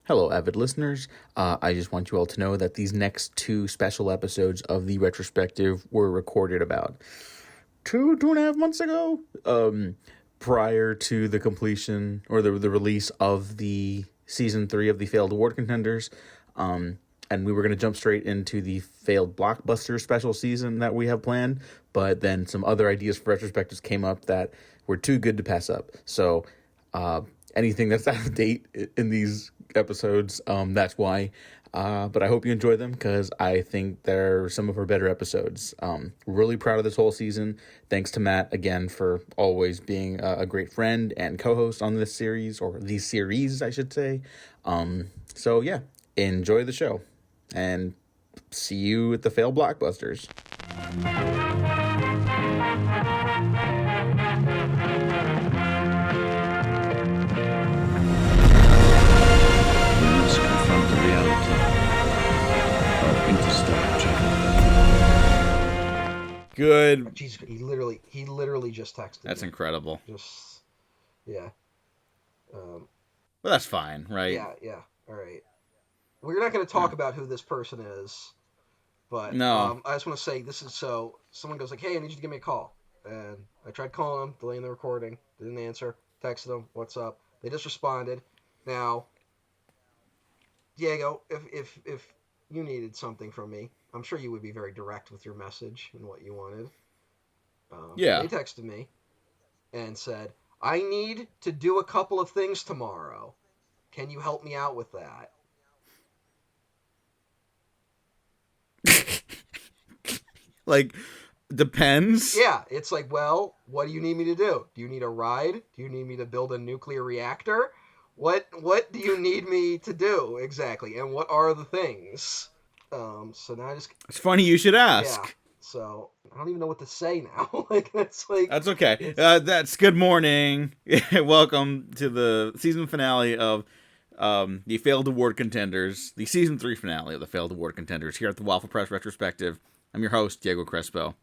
Hello, avid listeners. I just want you all to know that these next two special episodes of the Retrospective were recorded about two and a half months ago, prior to the completion or the release of the season 3 of the failed award contenders. And we were going to jump straight into the failed blockbuster special season that we have planned, but then some other ideas for retrospectives came up that were too good to pass up. So anything that's out of date in these episodes, that's why. But I hope you enjoy them because I think they're some of our better episodes. Really proud of this whole season. Thanks to Matt again for always being a great friend and co-host on this series, or these series, I should say. So yeah, enjoy the show and see you at the failed blockbusters. Good. Jeez, he literally just texted That's me. incredible. Yeah. Well, that's fine, right? Yeah. All right. We're not going to talk about who this person is, but no. I just want to say this is so. Someone goes like, "Hey, I need you to give me a call," and I tried calling them, delaying the recording, didn't answer. Texted them, "What's up?" They just responded. Now, Diego, if you needed something from me, I'm sure you would be very direct with your message and what you wanted. Yeah. They texted me and said, "I need to do a couple of things tomorrow. Can you help me out with that?" Like, depends. Yeah, it's like, well, what do you need me to do? Do you need a ride? Do you need me to build a nuclear reactor? What do you need me to do exactly? And what are the things? So now I just... It's funny you should ask. Yeah, so I don't even know what to say now. That's okay. That's good morning. Welcome to the season finale of the failed award contenders, the season 3 finale of the failed award contenders here at the Waffle Press Retrospective. I'm your host, Diego Crespo.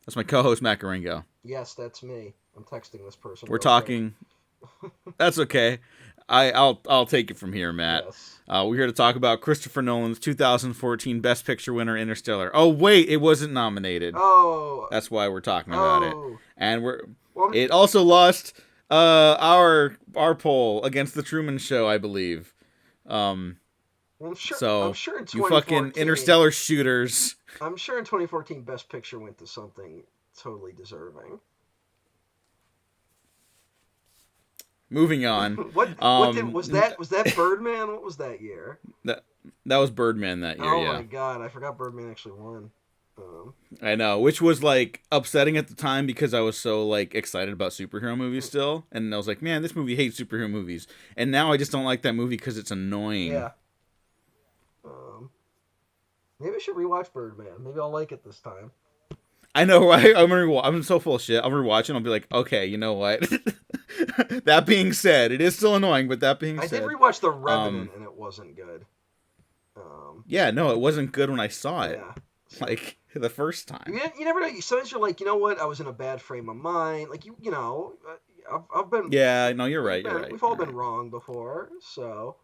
That's my co-host, Matt Garingo. Yes, that's me. I'm texting this person. We're talking. That's okay. I'll take it from here, Matt. Yes. We're here to talk about Christopher Nolan's 2014 Best Picture winner, Interstellar. Oh wait, it wasn't nominated. Oh. That's why we're talking about it. And it also lost our poll against The Truman Show, I believe. I'm sure in 2014, you fucking Interstellar shooters. I'm sure in 2014, Best Picture went to something totally deserving. Moving on. Was that Birdman? What was that year? That was Birdman that year. Oh my god, I forgot Birdman actually won. I know, which was like upsetting at the time because I was so like excited about superhero movies still, and I was like, man, this movie hates superhero movies, and now I just don't like that movie because it's annoying. Yeah. Maybe I should rewatch Birdman. Maybe I'll like it this time. I know, right? I'm so full of shit. I'll rewatch it and I'll be like, okay, you know what? That being said, it is still annoying, but that being said... I did rewatch The Revenant and it wasn't good. Yeah, no, it wasn't good when I saw it. Yeah. Like, the first time. You never know. Sometimes you're like, you know what? I was in a bad frame of mind. Like, you know, I've been... Yeah, no, you're right. We've all been wrong before, so...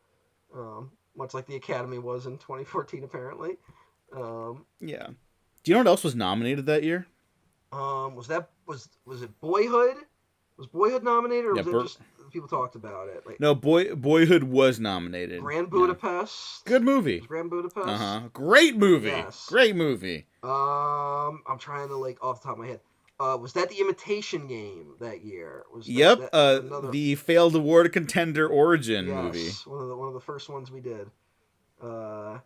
much like the Academy was in 2014, apparently. Yeah. Do you know what else was nominated that year? Was it Boyhood? Was Boyhood nominated, or was it just people talked about it? Like, no, Boyhood was nominated. Grand Budapest. Yeah. Good movie. Grand Budapest. Great movie. Yes. Great movie. I'm trying to off the top of my head. Was that The Imitation Game that year? Yep. The failed award contender origin movie. One of the first ones we did. I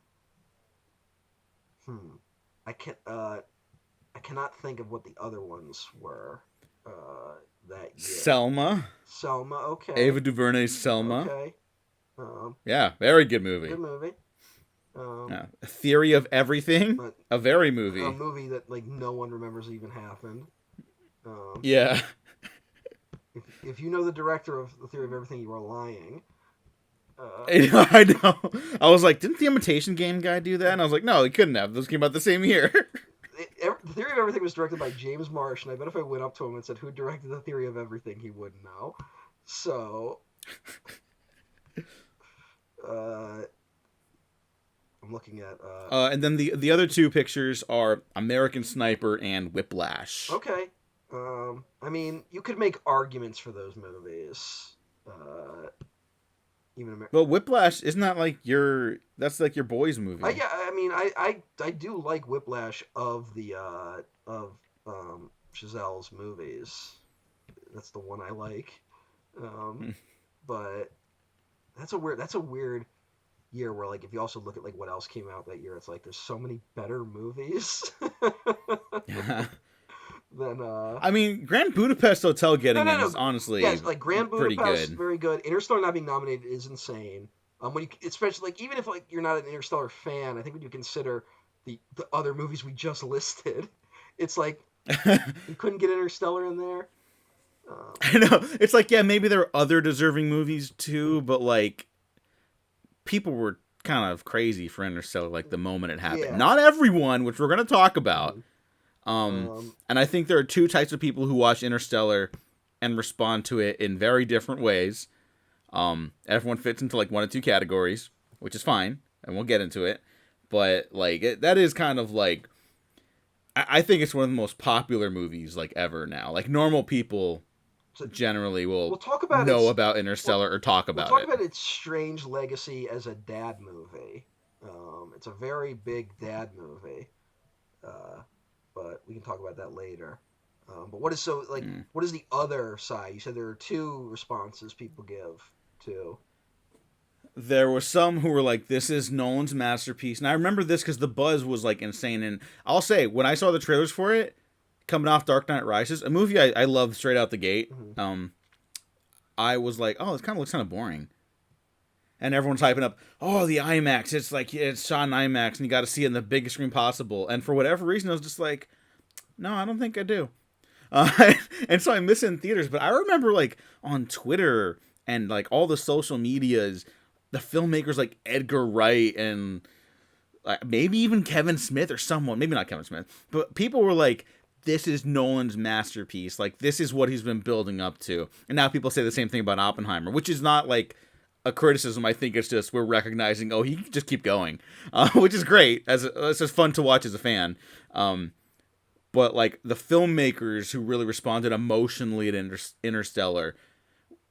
cannot think of what the other ones were that year. Selma, okay. Ava DuVernay's Selma. Okay. Yeah, very good movie. Good movie. A Theory of Everything, a very movie. A movie that no one remembers even happened. Yeah. If you know the director of The Theory of Everything, you are lying. I know. I was like, didn't the Imitation Game guy do that? And I was like, no, he couldn't have. Those came out the same year. The Theory of Everything was directed by James Marsh, and I bet if I went up to him and said, who directed The Theory of Everything, he wouldn't know. So... looking at. And then the other two pictures are American Sniper and Whiplash. Okay. I mean, you could make arguments for those movies. Uh, even Well, Whiplash isn't that like that's like your boy's movie. yeah, I mean, I do like Whiplash of the of Chazelle's movies. That's the one I like. Um, but that's a weird year where like if you also look at like what else came out that year, it's like there's so many better movies than I mean, Grand Budapest Hotel no getting no in no is honestly yes like Grand pretty Budapest good. very good. Interstellar not being nominated is insane. When you especially like even if like you're not an Interstellar fan, I think when you consider the other movies we just listed, it's like you couldn't get Interstellar in there. I know. It's like, yeah, maybe there are other deserving movies too, but like people were kind of crazy for Interstellar like the moment it happened. Yeah. Not everyone, which we're going to talk about. Um, And I think there are two types of people who watch Interstellar and respond to it in very different ways. Everyone fits into like one of two categories, which is fine, and we'll get into it. But like that is kind of like I think it's one of the most popular movies like ever now. Like normal people so generally will we'll talk about know its about Interstellar or talk we'll about talk it. about its strange legacy as a dad movie. It's a very big dad movie, but we can talk about that later. But what is so like? What is the other side? You said there are two responses people give to. There were some who were like, "This is Nolan's masterpiece," and I remember this because the buzz was like insane. And I'll say, when I saw the trailers for it, coming off Dark Knight Rises, a movie I love straight out the gate, I was like, "Oh, this kind of looks kind of boring." And everyone's hyping up, "Oh, the IMAX! It's like it's shot in IMAX, and you got to see it in the biggest screen possible." And for whatever reason, I was just like, "No, I don't think I do." And so I miss it in theaters. But I remember like on Twitter and like all the social medias, the filmmakers like Edgar Wright and maybe even Kevin Smith or someone, maybe not Kevin Smith, but people were like, this is Nolan's masterpiece. Like, this is what he's been building up to. And now people say the same thing about Oppenheimer, which is not like a criticism. I think it's just we're recognizing, oh, he can just keep going, which is great. It's just fun to watch as a fan. But like the filmmakers who really responded emotionally to Interstellar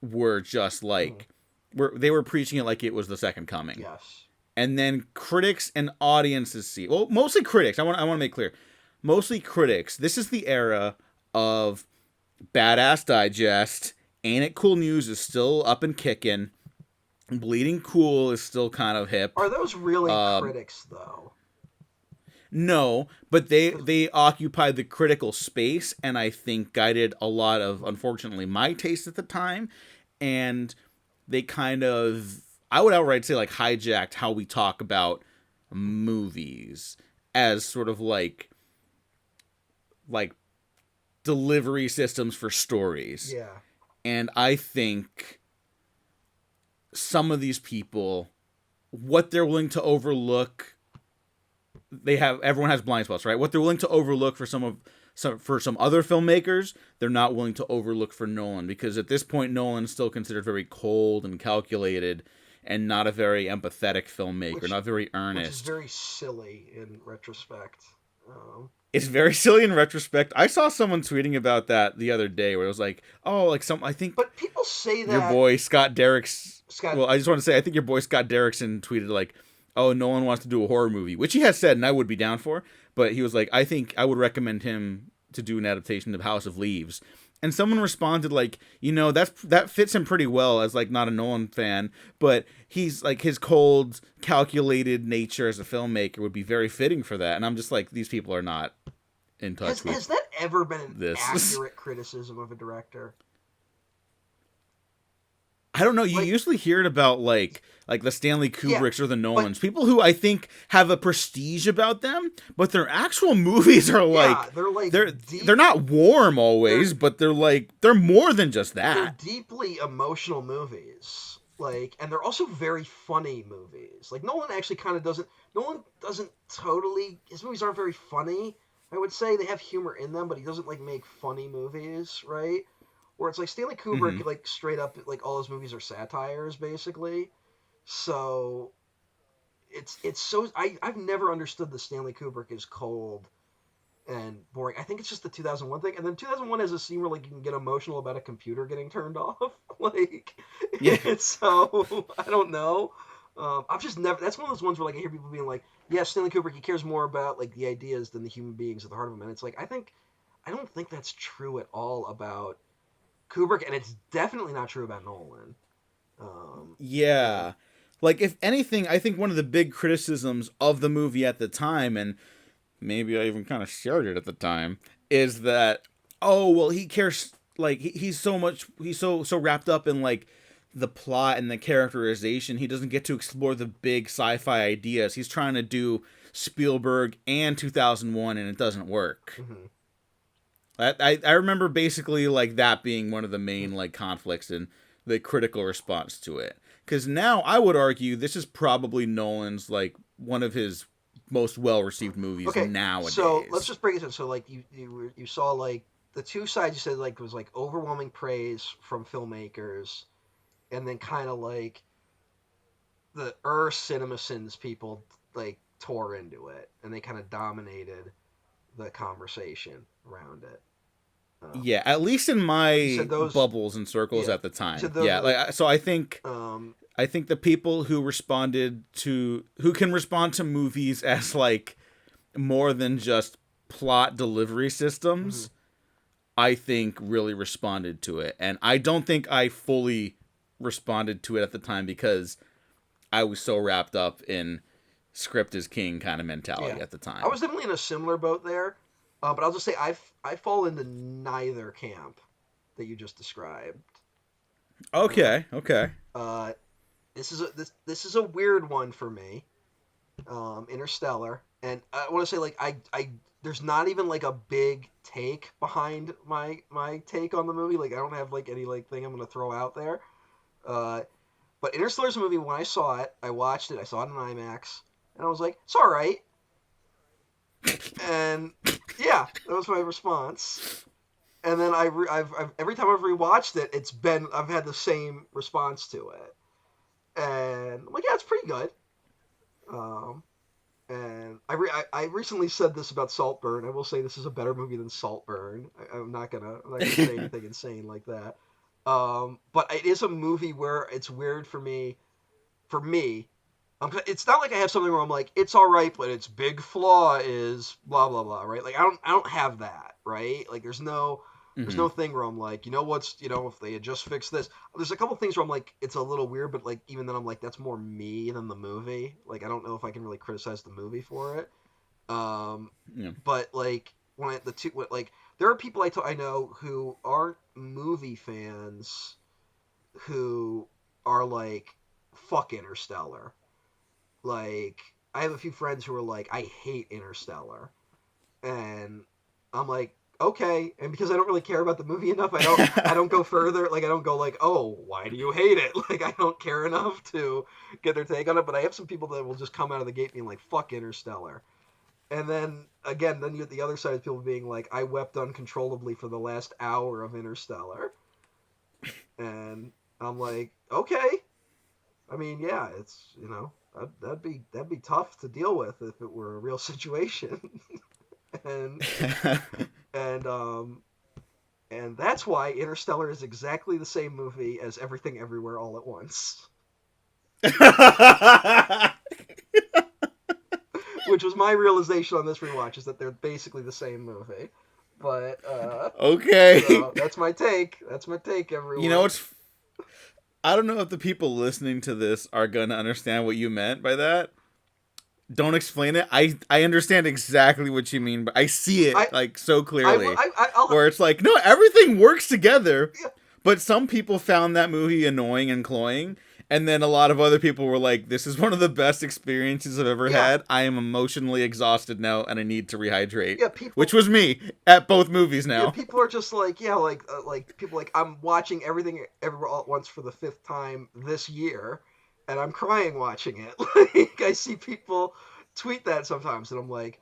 were just like, they were preaching it like it was the second coming. Yes. And then critics and audiences see, well, mostly critics. I want to make clear, mostly critics. This is the era of Badass Digest. Ain't It Cool News is still up and kicking. Bleeding Cool is still kind of hip. Are those really critics though? No, but they occupied the critical space, and I think guided a lot of, unfortunately, my taste at the time. And they kind of, I would outright say, like, hijacked how we talk about movies as sort of like delivery systems for stories. Yeah. And I think some of these people, what they're willing to overlook, everyone has blind spots, right? What they're willing to overlook for some other filmmakers, they're not willing to overlook for Nolan, because at this point Nolan is still considered very cold and calculated and not a very empathetic filmmaker, not very earnest. Which is very silly in retrospect. It's very silly in retrospect. I saw someone tweeting about that the other day where it was like, oh, like I think. But people say that your boy Scott Derrickson. Well, I just want to say, I think your boy Scott Derrickson tweeted like, oh, Nolan wants to do a horror movie, which he has said, and I would be down for. But he was like, I think I would recommend him to do an adaptation of House of Leaves. And someone responded like, that fits him pretty well as like not a Nolan fan, but he's like his cold, calculated nature as a filmmaker would be very fitting for that. And I'm just like, these people are not in touch with Has that ever been an this. accurate criticism of a director? I don't know. You usually hear it about like the Stanley Kubricks or the Nolans, people who I think have a prestige about them, but their actual movies are they're not warm always, but they're more than just that. They're deeply emotional movies, and they're also very funny movies. Like Nolan actually kind of doesn't. Nolan doesn't totally. His movies aren't very funny. I would say they have humor in them, but he doesn't make funny movies, right? Where it's like Stanley Kubrick, straight up, all his movies are satires, basically. So it's so I've never understood the Stanley Kubrick is cold and boring. I think it's just the 2001 thing, and then 2001 has a scene where like you can get emotional about a computer getting turned off. Like, Yeah. so I don't know. I've just never. That's one of those ones where like I hear people being like, "Yeah, Stanley Kubrick, he cares more about like the ideas than the human beings at the heart of them." And it's like I don't think that's true at all about Kubrick, and it's definitely not true about Nolan. Yeah. Yeah. Like, if anything, I think one of the big criticisms of the movie at the time, and maybe I even kind of shared it at the time, is that, oh, well, he cares, like, he's so wrapped up in, like, the plot and the characterization, he doesn't get to explore the big sci-fi ideas. He's trying to do Spielberg and 2001, and it doesn't work. Mm-hmm. I remember basically like that being one of the main like conflicts and the critical response to it. Because now I would argue this is probably Nolan's like one of his most well received movies Okay, so let's nowadays. just break it down. So like you saw like the two sides you said like was like overwhelming praise from filmmakers, and then kind of like the CinemaSins people like tore into it, and they kind of dominated the conversation around it. Um, Yeah, at least in you said my those, bubbles and circles yeah. at the You said time. those Yeah, are the like so um, I think the people who can respond to movies as like more than just plot delivery mhm. systems, I think really responded to it. And I don't think I fully responded to it at the time because I was so wrapped up in script is king kind of Yeah, mentality at the I time. was definitely in a similar boat there, but I'll just say I fall into neither camp that you just described. Uh, Okay, okay. uh, this is a weird one for me. Interstellar, and I want to say like I there's not even like a big take behind my take on the movie. Like I don't have like any like thing I'm gonna throw out there. Uh, but Interstellar's a movie. When I saw it, I watched it. I saw it in IMAX, and I was like, it's all right. And yeah, that was my response. And then I've every time I've rewatched it, I've had the same response to it. And I'm like, yeah, it's pretty good. Um, and I recently said this about Saltburn. I will say this is a better movie than Saltburn. I'm not gonna say anything insane like that. But it is a movie where it's weird for me. It's not like I have something where I'm like, it's all right, but its big flaw is blah blah blah, right? Like I don't have that, right? Like there's Hmm. no thing where I'm like, if they had just fixed this. There's a couple things where I'm like, it's a little weird, but like even then I'm like, that's more me than the movie. Like I don't know if I can really criticize the movie for it. Um, Yeah. but like like there are people I know who aren't movie fans who are like, fuck Interstellar. Like I have a few friends who are like, I hate Interstellar, and I'm like, okay. And because I don't really care about the movie enough, I don't go further. Like I don't go like, oh, why do you hate it? Like I don't care enough to get their take on it. But I have some people that will just come out of the gate being like, fuck Interstellar. And then again, then you get the other side of people being like, I wept uncontrollably for the last hour of Interstellar, and I'm like, okay. I mean, yeah, it's that'd be tough to deal with if it were a real situation, and and um and that's why Interstellar is exactly the same movie as Everything Everywhere All at Once, which was my realization on this rewatch is that they're basically the same movie. But Okay. so that's my take. That's my take, You know, everyone. it's I don't know if the people listening to this are going to understand what you meant by that. Don't explain it. I understand exactly what you mean, but I see I it like so clearly I'll where it's like, no, everything works together. yeah, But some people found that movie annoying and cloying, and then a lot of other people were like, this is one of the best experiences I've ever yeah, had. I am emotionally exhausted now and I need to rehydrate. yeah. Which People was me at both movies Yeah, now. people are just like, yeah, like people like I'm watching Everything Everywhere All at Once for the fifth time this year, and I'm crying watching it. Like I see people tweet that sometimes, and I'm like,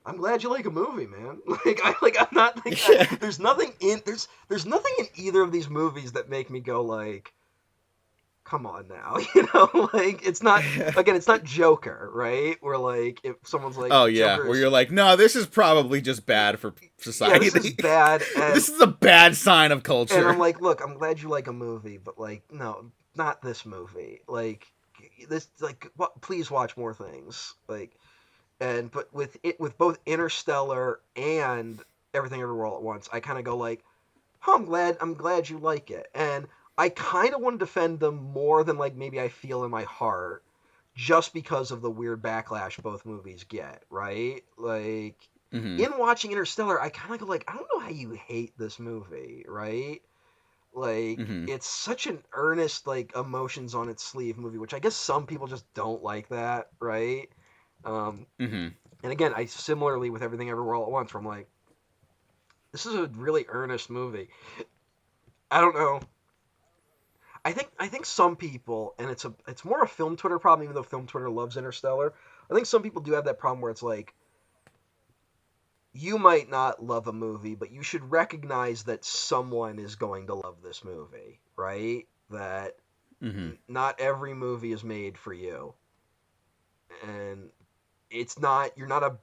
I'm glad you like a movie, man. I'm not like Yeah. there's nothing in either of these movies that make me go like, come on now, like it's not again, it's not Joker, right? Where like if someone's like Oh yeah, Joker where is, you're like, no, this is probably just bad for yeah, this is society. bad, This is a bad sign of and I'm culture. like, look, I'm glad you like a movie, but like, no, not this movie. Like this, like, what? Please watch more things. Like, and but with it, with both Interstellar and Everything Everywhere All at Once, I kind of go like, oh, I'm glad you like it, and I kind of want to defend them more than like maybe I feel in my heart, just because of the weird backlash both movies get, right? Like, Hmm. in watching Interstellar, I kind of go like, I don't know how you hate this movie, right? Like, Hmm. it's such an earnest, like, emotions on its sleeve movie, which I guess some people just don't like that, right? Um, Hmm. and again, I similarly with Everything Everywhere All at Once, where I'm like, this is a really earnest movie. I don't know. I think some people, and it's more a film Twitter problem, even though film Twitter loves Interstellar. I think some people do have that problem where it's like, you might not love a movie, but you should recognize that someone is going to love this movie, right? That Hmm. not every movie is made for you, and it's not you're not a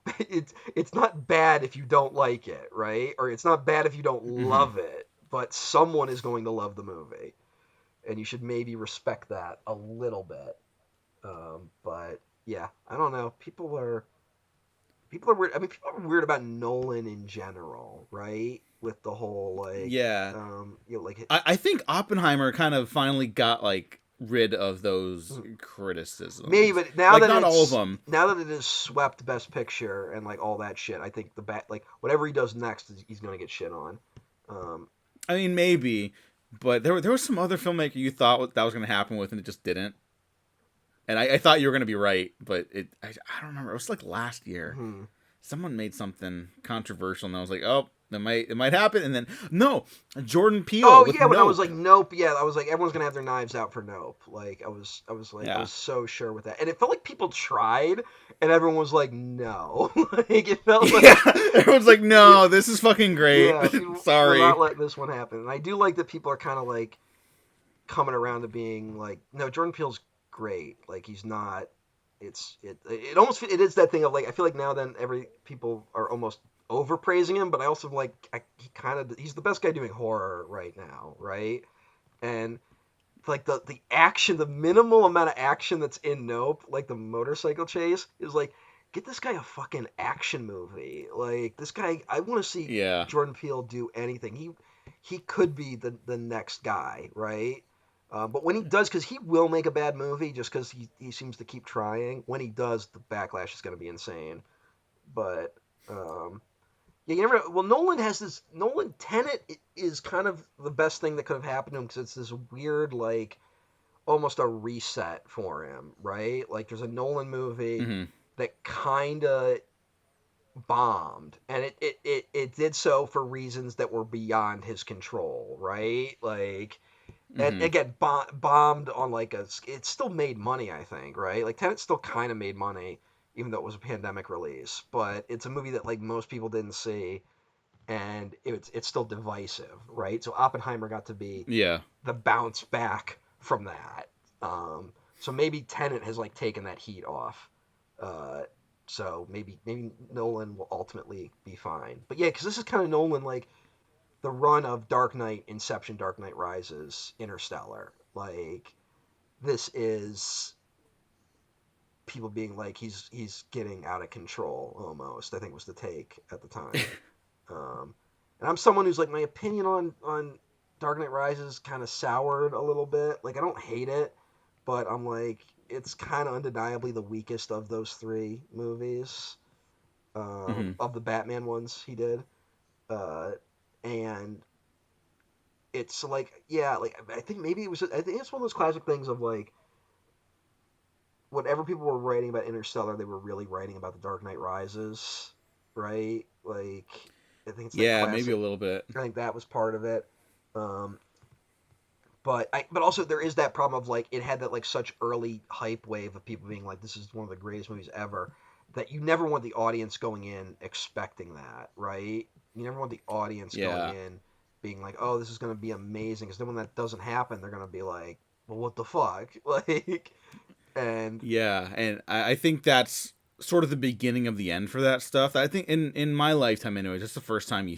it's not bad if you don't like it, right? Or it's not bad if you don't Hmm. love it, but someone is going to love the movie, and you should maybe respect that a little bit. But yeah, I don't know. People are weird. I mean, people are weird about Nolan in general, right? With the whole like, Yeah, like I think Oppenheimer kind of finally got like rid of those mm, maybe, criticisms. but now Like that not all of it's them. now that it is swept Best Picture and like all that shit, I think the bat like whatever he does next, he's gonna get shit on. Um, I mean, maybe, but there was some other filmmaker you thought that was going to happen with, and it just didn't. And I thought you were going to be right, but I don't remember. It was like last year. hmm. Someone made something controversial, and I was like, oh, it might happen. And then no, Jordan Peele Oh with yeah, when I was Nope. like Nope, yeah, I was like everyone's gonna have their knives out for Nope. Like I Yeah. was so sure with that, and it felt like people tried, and everyone was like no, like it felt Yeah, like everyone's like, yeah, no, this is fucking great. yeah, people were not Sorry. letting this one happen, and I do like that people are kind of like coming around to being like, no, Jordan Peele's great. Like he's not. It almost it is that thing of like I feel like now then every people are almost overpraising him, but I also like he's the best guy doing horror right now, right? And like the action, the minimal amount of action that's in Nope, like the motorcycle chase, is like get this guy a fucking action movie. Like this guy, I want to see Yeah. Jordan Peele do anything. He could be the next guy, right? But when he does, because he will make a bad movie, just because he seems to keep trying. When he does, the backlash is going to be insane. But um, yeah, you never. Well, Nolan has this. Nolan Tenet is kind of the best thing that could have happened to him because it's this weird like almost a reset for him, right? Like there's a Nolan movie Hmm. that kind of bombed, and it did so for reasons that were beyond his control, right? Like, and Hmm. again, bombed on like a. It still made money, I think, right? Like Tenet still kind of made money, even though it was a pandemic release. But it's a movie that like most people didn't see, and it's still divisive, right? So Oppenheimer got to be Yeah. the bounce back from that. So maybe Tenet has like taken that heat off. Uh, so maybe Nolan will ultimately be fine. But yeah, because this is kind of Nolan like the run of Dark Knight, Inception, Dark Knight Rises, Interstellar. Like this is people being like he's getting out of control almost. I think was the take at the time. Um, and I'm someone who's like my opinion on Dark Knight Rises kind of soured a little bit. Like I don't hate it, but I'm like it's kind of undeniably the weakest of those three movies, Hmm. of the Batman ones he did. Uh, and it's like yeah, like I think maybe it was I think it's one of those classic things of like whatever people were writing about Interstellar, they were really writing about the Dark Knight Rises, right? Like I think it's that Yeah, maybe a classic. little bit. I think that was part of it. Um, but also there is that problem of like it had that like such early hype wave of people being like this is one of the greatest movies ever that you never want the audience going in expecting that, right? You never want the audience going Yeah. in being like, oh, this is going to be amazing, because then when that doesn't happen, they're going to be like, well, what the fuck? Like, and Yeah, and I think that's sort of the beginning of the end for that stuff. I think in my lifetime anyway, just the first time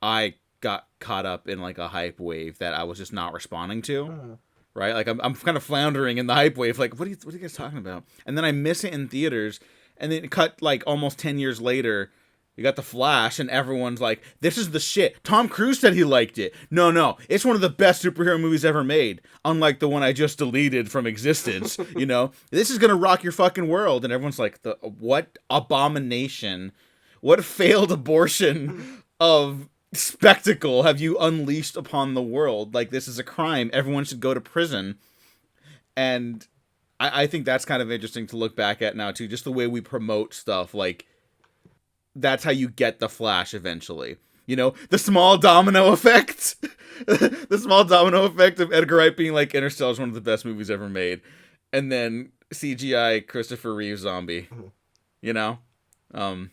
I got caught up in like a hype wave that I was just not responding to. mhm. Right, like I'm kind of floundering in the hype wave. Like, what are you guys talking about? And then I miss it in theaters, and then it cut like almost 10 years later. You got the Flash, and everyone's like, "This is the shit." Tom Cruise said he liked it. No, no, it's one of the best superhero movies ever made. Unlike the one I just deleted from existence. This is gonna rock your fucking world. And everyone's like, "The what abomination? What failed abortion of spectacle have you unleashed upon the world? Like, this is a crime. Everyone should go to prison." And I think that's kind of interesting to look back at now too. Just the way we promote stuff, like that's how you get the Flash eventually. The small domino effect. The small domino effect of Edgar Wright being like, Interstellar is one of the best movies ever made. And then CGI Christopher Reeve zombie. Mhm. You know? Um,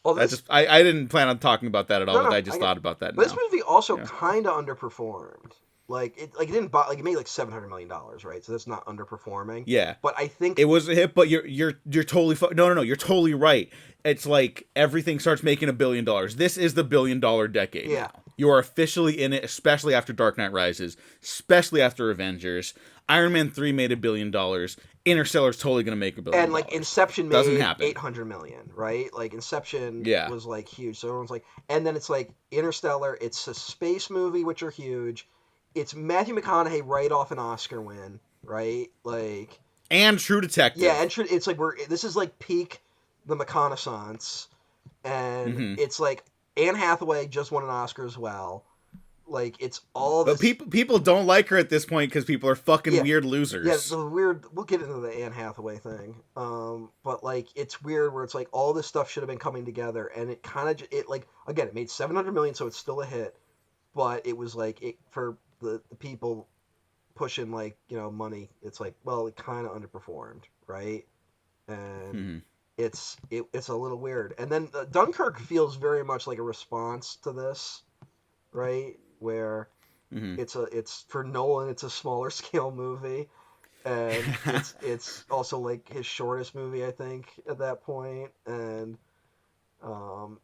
Well, that this just I didn't plan on talking about that at all, no, but no, I I just get. thought about that But this now. movie also Yeah. kind of underperformed. Like it didn't buy like it made like $700 million, right? So that's not underperforming. Yeah. But I think It was a hit, but you're totally no, you're totally right. It's like everything starts making $1 billion. This is the $1 billion decade yeah, now. You are officially in it, especially after Dark Knight Rises, especially after Avengers. Iron Man 3 made $1 billion. Interstellar's totally gonna make $1 billion. and like Inception Doesn't made happen. 800 million, right? Like Inception Yeah. was like huge. So everyone's like, and then it's like Interstellar. It's a space movie, which are huge. It's Matthew McConaughey right off an Oscar win, right? Like, And True yeah, Detective. and it's like this is like peak the McConaissance, and Mm-hmm. it's like Anne Hathaway just won an Oscar as well. Like it's all But this. people don't like her at this point because people are fucking Yeah, weird yeah, losers. the weird. We'll get into the Anne Hathaway thing. But like it's weird where it's like all this stuff should have been coming together, and it kind of it like again it made 700 million, so it's still a hit, but it was like it for the people pushing like money. It's like well it kind of underperformed, right? And Mm-hmm. it's a little weird. And then Dunkirk feels very much like a response to this, right? Where Mm-hmm. it's for Nolan, it's a smaller scale movie, and it's also like his shortest movie, I think, at that point. And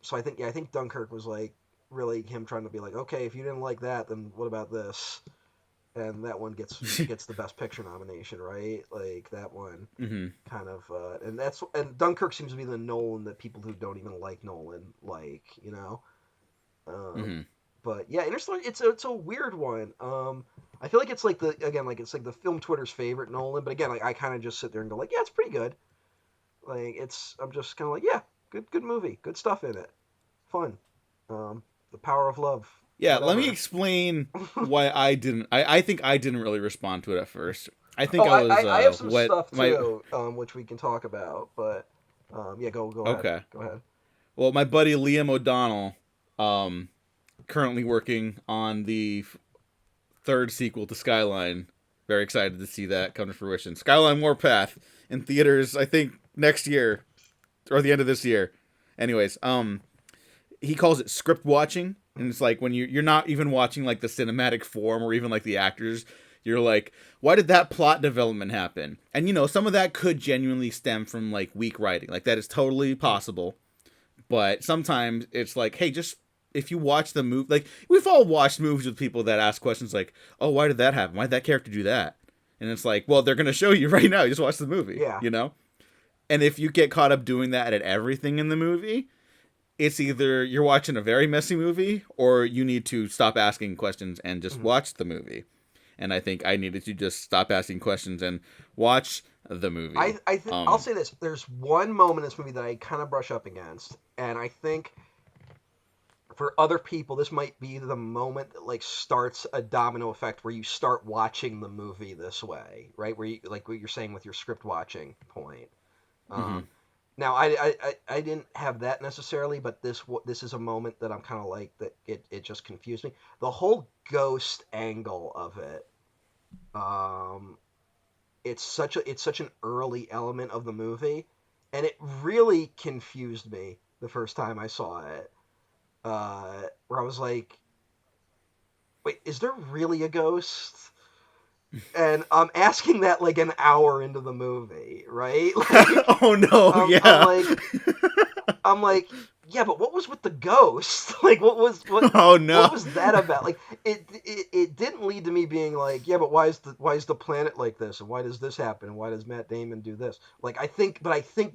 so I think Dunkirk was like really him trying to be like, okay, if you didn't like that, then what about this? And that one gets the Best Picture nomination, right? Like that one Mm-hmm. kind of, and Dunkirk seems to be the Nolan that people who don't even like Nolan like. Mm-hmm. Um, but yeah, Interstellar, it's a weird one. I feel like it's like it's like the film Twitter's favorite Nolan, but again, like I kind of just sit there and go like, yeah, it's pretty good. Like I'm just kind of like, yeah, good movie, good stuff in it, fun. The power of love, Yeah, let me whatever. explain why I didn't. I think I didn't really respond to it at first. I think Oh, I was I have some what stuff my too, which we can talk about, but yeah, go ahead, okay. go ahead. Well, my buddy Liam O'Donnell, um, currently working on the third sequel to Skyline. Very excited to see that come to fruition. Skyline Warpath in theaters, I think next year or the end of this year. Anyways, he calls it script watching, and it's like when you're not even watching like the cinematic form or even like the actors. You're like, why did that plot development happen? And some of that could genuinely stem from like weak writing. Like that is totally possible. But sometimes it's like, hey, just if you watch the movie, like we've all watched movies with people that ask questions like, oh, why did that happen? Why did that character do that? And it's like, well, they're gonna show you right now. You just watch the movie, Yeah. And if you get caught up doing that at everything in the movie, it's either you're watching a very messy movie or you need to stop asking questions and just Mhm. watch the movie. And I think I needed to just stop asking questions and watch the movie. I'll say this. There's one moment in this movie that I kind of brush up against, and I think for other people, this might be the moment that like starts a domino effect where you start watching the movie this way, right? Where you like what you're saying with your script watching point. Mm-hmm. Um, Now I didn't have that necessarily, but this is a moment that I'm kind of like that it just confused me. The whole ghost angle of it. Um, it's such an early element of the movie, and it really confused me the first time I saw it. Where I was like, wait, is there really a ghost? And I'm asking that like an hour into the movie, right? Like, Oh no, I'm yeah. like, I'm like, yeah, but what was with the ghost? Like, Oh what no. was that about? Like, it didn't lead to me being like, yeah, but why is the planet like this, and why does this happen, and why does Matt Damon do this? Like, I think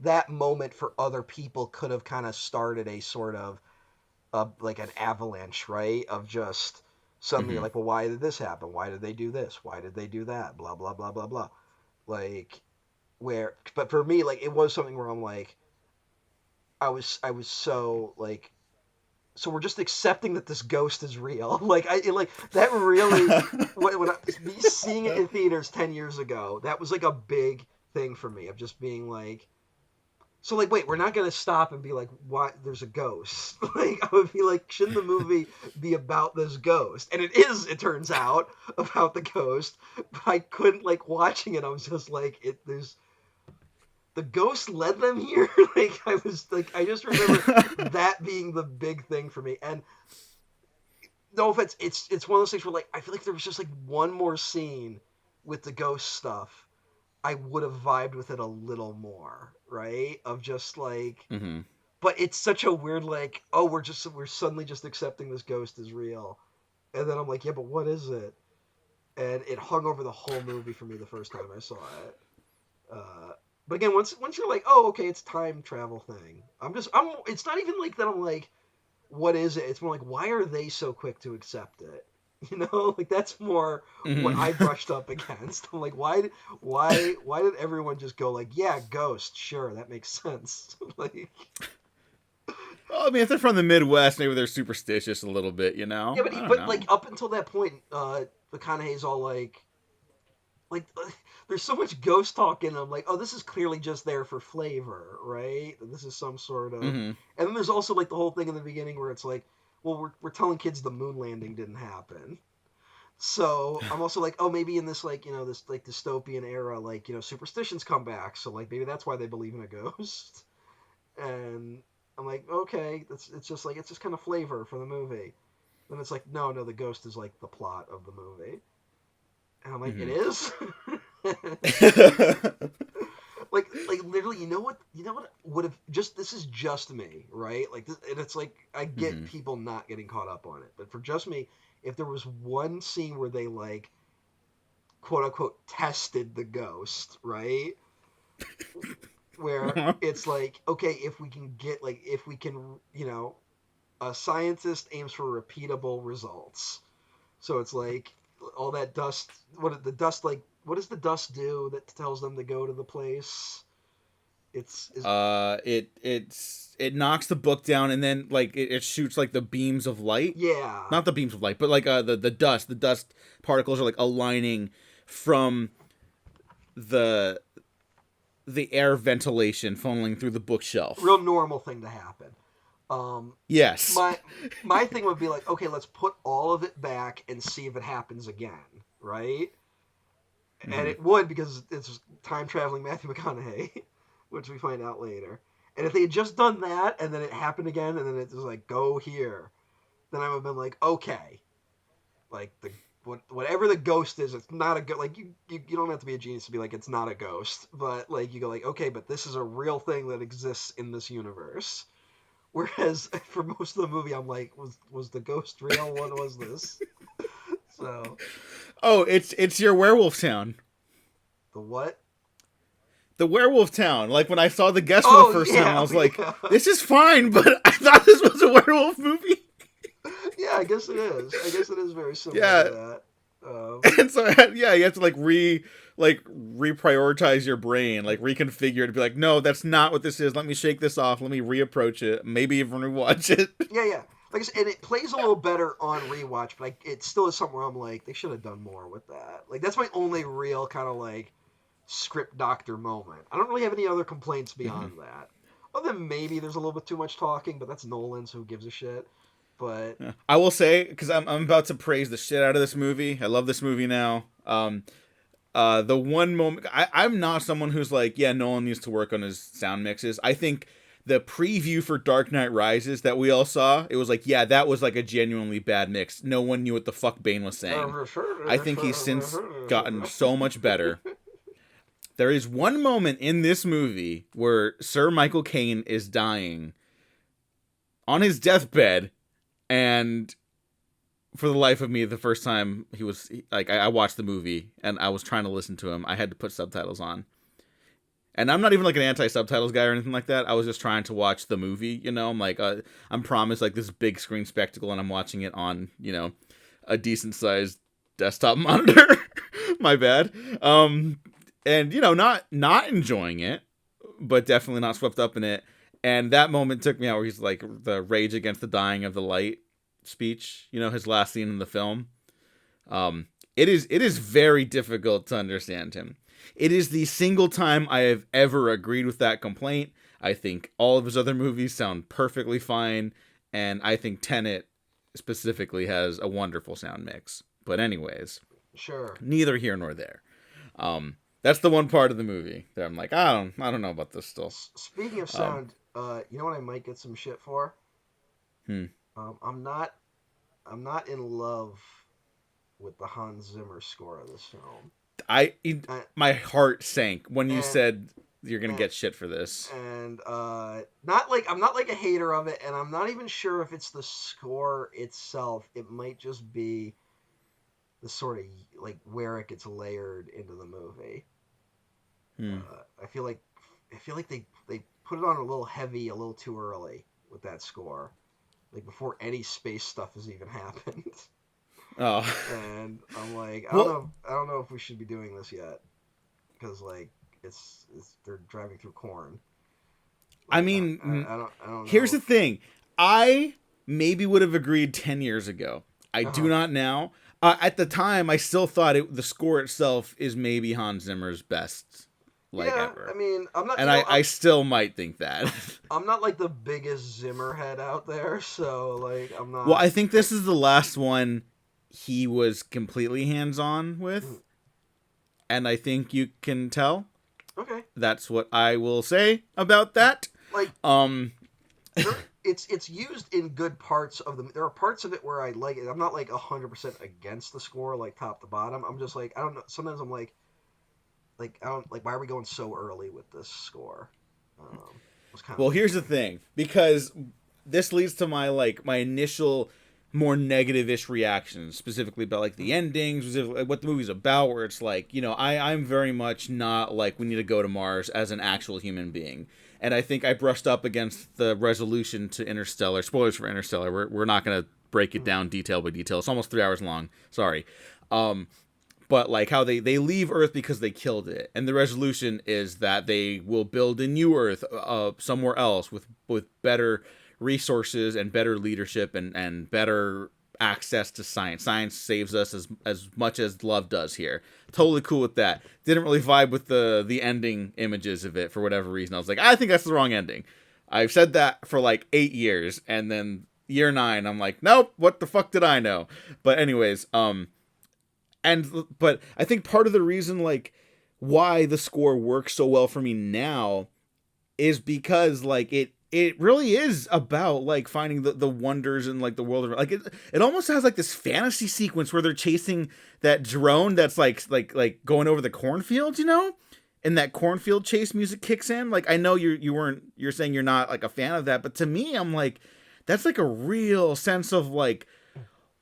that moment for other people could have kind of started a sort of like an avalanche, right? Of just suddenly you're Hmm. like, well, why did this happen? Why did they do this? Why did they do that? Blah blah blah blah blah. Like, but for me, like, it was something where I'm like, I was so like, so we're just accepting that this ghost is real. Like, like that really, me seeing it in theaters 10 years ago, that was like a big thing for me of just being like, so like, wait, we're not gonna stop and be like, why? There's a ghost. Like, I would be like, shouldn't the movie be about this ghost? And it is, it turns out, about the ghost. But I couldn't like watching it. I was just like, there's the ghost led them here. Like, I was like, I just remember that being the big thing for me. And no offense, it's one of those things where like I feel like there was just like one more scene with the ghost stuff, I would have vibed with it a little more, right? Of just like, Hmm. but it's such a weird like, oh, we're suddenly just accepting this ghost is real, and then I'm like, yeah, but what is it? And it hung over the whole movie for me the first time I saw it. But again, once you're like, oh, okay, it's time travel thing. I'm. It's not even like that. I'm like, what is it? It's more like, why are they so quick to accept it? You know, like that's more what I Hmm. brushed up against. I'm like, why did everyone just go like, yeah, ghost, sure, that makes sense. Like, Well, I mean, if they're from the Midwest, maybe they're superstitious a little bit, yeah, I don't but like know. up until that point, McConaughey's all like there's so much ghost talk in them. Like, oh, this is clearly just there for flavor, right? This is some sort of, Hmm. and then there's also like the whole thing in the beginning where it's like, well, we're telling kids the moon landing didn't happen. So I'm also like, oh, maybe in this like this like dystopian era, like superstitions come back. So like maybe that's why they believe in a ghost. And I'm like, okay, it's just kind of flavor for the movie. Then it's like, no, the ghost is like the plot of the movie. And I'm like, it Hmm. is. Like literally, you know what would have just this is just me, right? Like this, and it's like I get Hmm. people not getting caught up on it, but for just me, if there was one scene where they like quote unquote tested the ghost, right? Where it's like, okay, if we can get like if we can, a scientist aims for repeatable results. So it's like all that dust. What the dust like? What does the dust do that tells them to go to the place? It's is It knocks the book down, and then like it shoots like the beams of light. yeah, Not the beams of light, but like the dust particles are like aligning from the the air ventilation funneling through the real bookshelf. normal thing to happen. Um, Yes. my my thing would be like, okay, let's put all of it back and see if it happens again, right? And Hmm. it would because it's time traveling Matthew McConaughey, which we find out later. And if they had just done that and then it happened again and then it was like go here, then I would have been like, okay, like whatever the ghost is, it's not a ghost. Like you don't have to be a genius to be like it's not a ghost, but like you go like okay, but this is a real thing that exists in this universe. Whereas for most of the movie, I'm like, was the ghost real? What was this? So Oh, it's your werewolf town. the what? The werewolf town. Like when I saw the guest for the Oh first time, I yeah, was like, yeah, "This is fine," but I thought this was a werewolf movie. yeah. I guess it is. I guess it is very similar to Yeah, that. and so yeah, you have to like reprioritize your brain, like reconfigure it to be like, no, that's not what this is. Let me shake this off. Let me reapproach it. Maybe even rewatch it. Yeah, yeah. Like I said, and it plays a little better on rewatch, but it still is something where I'm like, they should have done more with that. Like that's my only real kind of like script doctor moment. I don't really have any other complaints Hmm. beyond that. Other than maybe there's a little bit too much talking, but that's Nolan, so who gives a shit? But I will say because I'm about to praise the shit out of this movie. I love this movie now. The one moment I'm not someone who's like, yeah, Nolan needs to work on his sound mixes. I think the preview for Dark Knight Rises that we all saw, it was like, yeah, that was like a genuinely bad mix. No one knew what the fuck Bane was saying. I think he's since gotten so much better. There is one moment in this movie where Sir Michael Caine is dying on his deathbed, and for the life of me, the first time he was like, I watched the movie and I was trying to listen to him. I had to put subtitles on. And I'm not even like an anti-subtitles guy or anything like that. I was just trying to watch the movie, you know. I'm like, I'm promised like this big screen spectacle, and I'm watching it on, you know, a decent sized desktop monitor. My bad. And you know, not enjoying it, but definitely not swept up in it. And that moment took me out where he's like the rage against the dying of the light speech, you know, his last scene in the film. It is very difficult to understand him. It is the single time I have ever agreed with that complaint. I think all of his other movies sound perfectly fine, and I think Tenet specifically has a wonderful sound mix. But anyways, Sure. neither here nor there. That's the one part of the movie that I'm like, I don't know about this still. Speaking of sound, you know what I might get some shit for? Hmm. I'm not in love with the Hans Zimmer score of this film. My heart sank when you and- said you're gonna and- get shit for this. And not like I'm not like a hater of it, and I'm not even sure if it's the score itself. It might just be the sort of like where it gets layered into the movie. I feel like they put it on a little heavy, a little too early with that score, like before any space stuff has even happened. Oh, And I'm like, I Well- don't know if we should be doing this yet, because like it's they're driving through corn. I Like, mean, I don't know. here's the thing. I maybe would have agreed 10 years ago. I do not now. At the time, I still thought the score itself is maybe Hans Zimmer's best, ever. I mean, I'm not. And you know, I still might think that. I'm not like the biggest Zimmer head out there, so like I'm not. Well, I think this is the last one he was completely hands-on with. And I think you can tell. Okay. That's what I will say about that. Like, it's used in good parts of the. There are parts of it where I like it. I'm not like 100% against the score, like top to bottom. I'm just like I don't know. Sometimes I'm like I don't like. Why are we going so early with this score? Well, here's the thing, because this leads to my initial more negative-ish reactions, specifically about like the endings, specifically what the movie's about, where it's like, you know, I'm very much not like we need to go to Mars as an actual human being. And I think I brushed up against the resolution to Interstellar. Spoilers for Interstellar. We're not going to break it down detail by detail. It's almost 3 hours long. Sorry. But like how they leave Earth because they killed it. And the resolution is that they will build a new Earth somewhere else with better resources and better leadership and better access to science. Science saves us as much as love does here. Totally cool with that. Didn't really vibe with the ending images of it for whatever reason. I was like, I think that's the wrong ending. I've said that for like 8 years, and then year 9, I'm like, nope, what the fuck did I know? But anyways, but I think part of the reason like why the score works so well for me now is because like it really is about like finding the wonders in like the world of like it almost has like this fantasy sequence where they're chasing that drone that's like going over the cornfields, you know, and that cornfield chase music kicks in. Like I know you're saying you're not like a fan of that, but to me I'm like that's like a real sense of like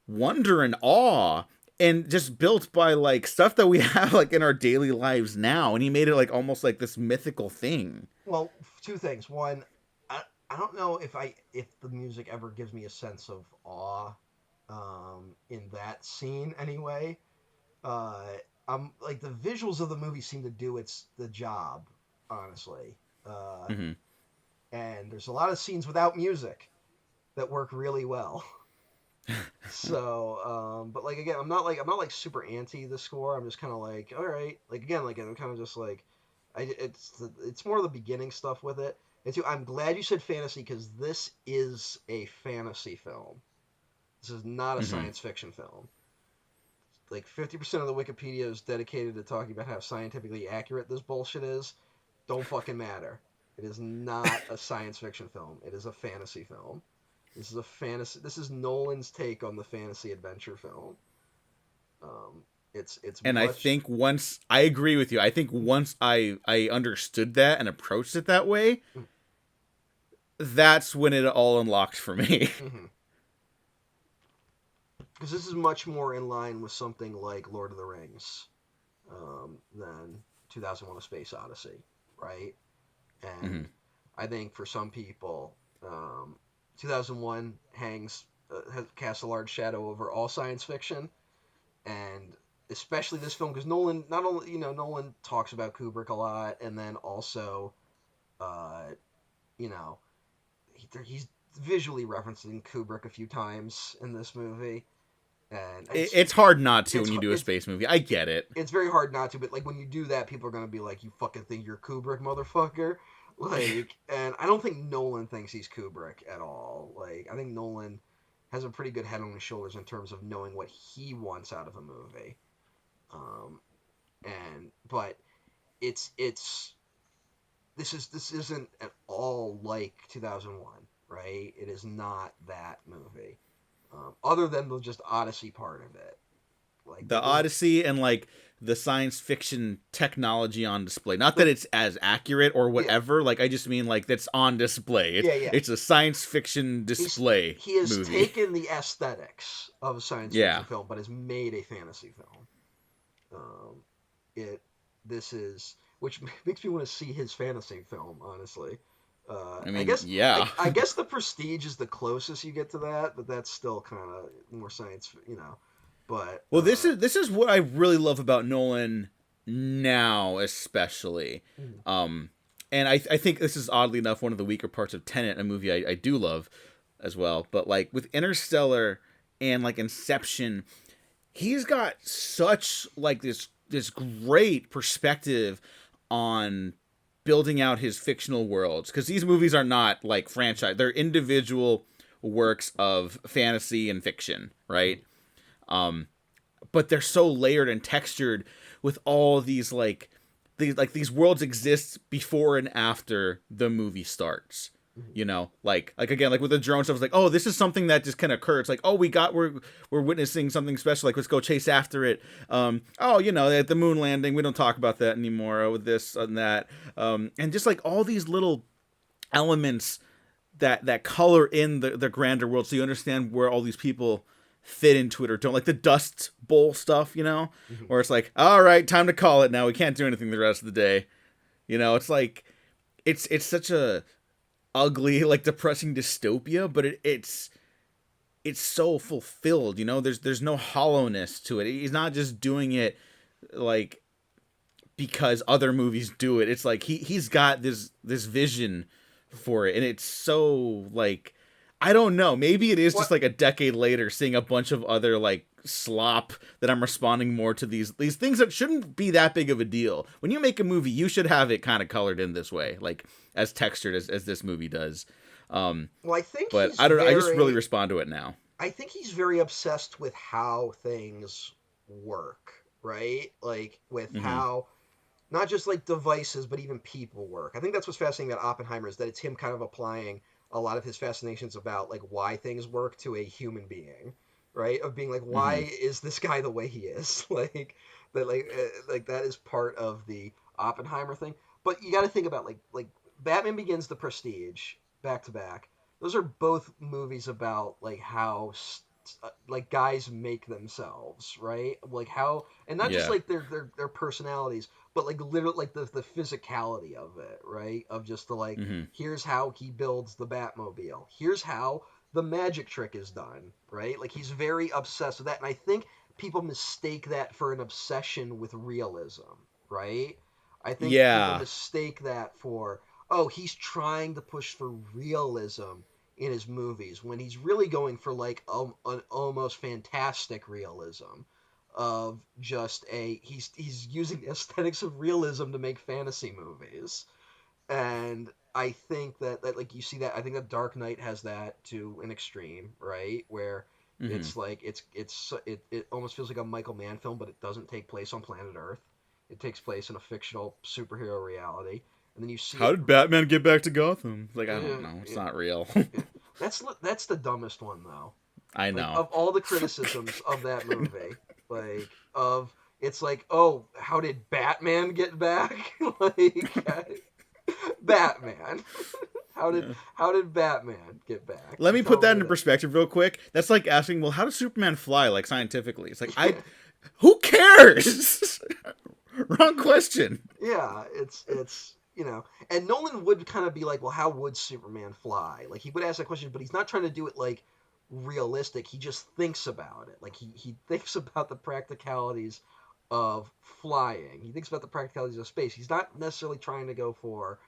wonder and awe, and just built by like stuff that we have like in our daily lives now, and he made it like almost like this mythical thing. Well, 2 things. One, I don't know if the music ever gives me a sense of awe in that scene anyway. I'm like the visuals of the movie seem to do the job, honestly. And there's a lot of scenes without music that work really well. So, but like again, I'm not like super anti the score. I'm just kind of like, all right, like again, like I'm kind of just like, it's more the beginning stuff with it. And 2, I'm glad you said fantasy because this is a fantasy film. This is not a science fiction film. Like 50% of the Wikipedia is dedicated to talking about how scientifically accurate this bullshit is. Don't fucking matter. It is not a science fiction film. It is a fantasy film. This is a fantasy. This is Nolan's take on the fantasy adventure film. Um, it's And I much. think once I agree with you, I think once I understood that and approached it that way, that's when it all unlocked for me. Mm-hmm. Because this is much more in line with something like Lord of the Rings than 2001: A Space Odyssey, right? Hmm. And I think for some people, 2001 has cast a large shadow over all science fiction, and especially this film because Nolan not only Nolan talks about Kubrick a lot, and then also uh, you know he's visually referencing Kubrick a few times in this movie, and It's hard not to it's when you do a it's space movie. I get it. it's very hard not to, but like when you do that, people are gonna be like, "You fucking think you're Kubrick, motherfucker!" Like, and I don't think Nolan thinks he's Kubrick at all. Like, I think Nolan has a pretty good head on his shoulders in terms of knowing what he wants out of a movie. Um, and but it's this isn't at all like 2001, right? It is not that movie. Other than the just Odyssey part of it, like The Odyssey and like the science fiction technology on display. Not that the it's as accurate or yeah whatever. Like I just mean like that's on display. yeah yeah It's a science fiction he's display he has movie. taken the aesthetics of a science fiction Yeah. film, but has made a fantasy film. Um, it this is which makes me want to see his fantasy film. Honestly, I I mean, guess yeah. I guess the Prestige is the closest you get to that, but that's still kind of more science, But Well, this is what I really love about Nolan now, especially. mm, Um, and I think this is oddly enough one of the weaker parts of Tenet, a movie I do love as well. But like with Interstellar and like Inception, he's got such like this great perspective on building out his fictional worlds because these movies are not like franchise; they're individual works of fantasy and fiction, mm, right? Um, but they're so layered and textured with all these worlds exist before and after the movie starts. mm, You know, like again, like with the drone stuff, it's like, oh, this is something that just can occur. It's like, oh, we're witnessing something special. Like, let's go chase after it. Oh, at the moon landing, we don't talk about that anymore. Oh, this and that, and just like all these little elements that color in the grander world, so you understand where all these people fit into it or don't. Like the Dust Bowl stuff, mm, where it's like, all right, time to call it now. We can't do anything the rest of the day. It's like it's such a ugly, like depressing dystopia, but it's so fulfilled. There's no hollowness to it. He's not just doing it like because other movies do it. It's like he's got this vision for it, and it's so like I don't know. Maybe it is just what like a decade later, seeing a bunch of other like slop that I'm responding more to these things that shouldn't be that big of a deal. When you make a movie, you should have it kind of colored in this way, like as textured as this movie does. Um, well, I think but he's I don't know. I just really very respond to it now. I think he's very obsessed with how things work, right? Like with Hmm. how not just like devices, but even people work. I think that's what's fascinating about Oppenheimer is that it's him kind of applying a lot of his fascinations about like why things work to a human being, right? Of being like, why Hmm. is this guy the way he is? Like that is part of the Oppenheimer thing. But you got to think about like Batman Begins, The Prestige, back to back. Those are both movies about like how like guys make themselves, right? Like how, and not just Yeah. like their personalities, but like literally like the physicality of it, right? Of just the like, Hmm. here's how he builds the Batmobile. Here's how the magic trick is done, right? Like he's very obsessed with that, and I think people mistake that for an obsession with realism, right? I think people Yeah. mistake that for, oh, he's trying to push for realism in his movies when he's really going for like an almost fantastic realism of just a he's using aesthetics of realism to make fantasy movies. And I think that like you see that I think that Dark Knight has that to an extreme, right? Where Hmm. it's like it almost feels like a Michael Mann film, but it doesn't take place on planet Earth. It takes place in a fictional superhero reality. and then you see How it. did Batman get back to Gotham? Like, I don't Yeah, know. It's yeah, not real. yeah. That's the dumbest one though. I Like know. of all the criticisms of that movie, like of it's like, oh, how did Batman get back? Like Batman. How did Yeah. how did Batman get back? Let You me put tell that me into that. perspective real quick. That's like asking, well, how does Superman fly, like scientifically? It's like, who cares? Wrong question. Yeah, it's and Nolan would kind of be like, well, how would Superman fly? Like he would ask that question, but he's not trying to do it like realistic. He just thinks about it. Like he thinks about the practicalities of flying. He thinks about the practicalities of space. He's not necessarily trying to go for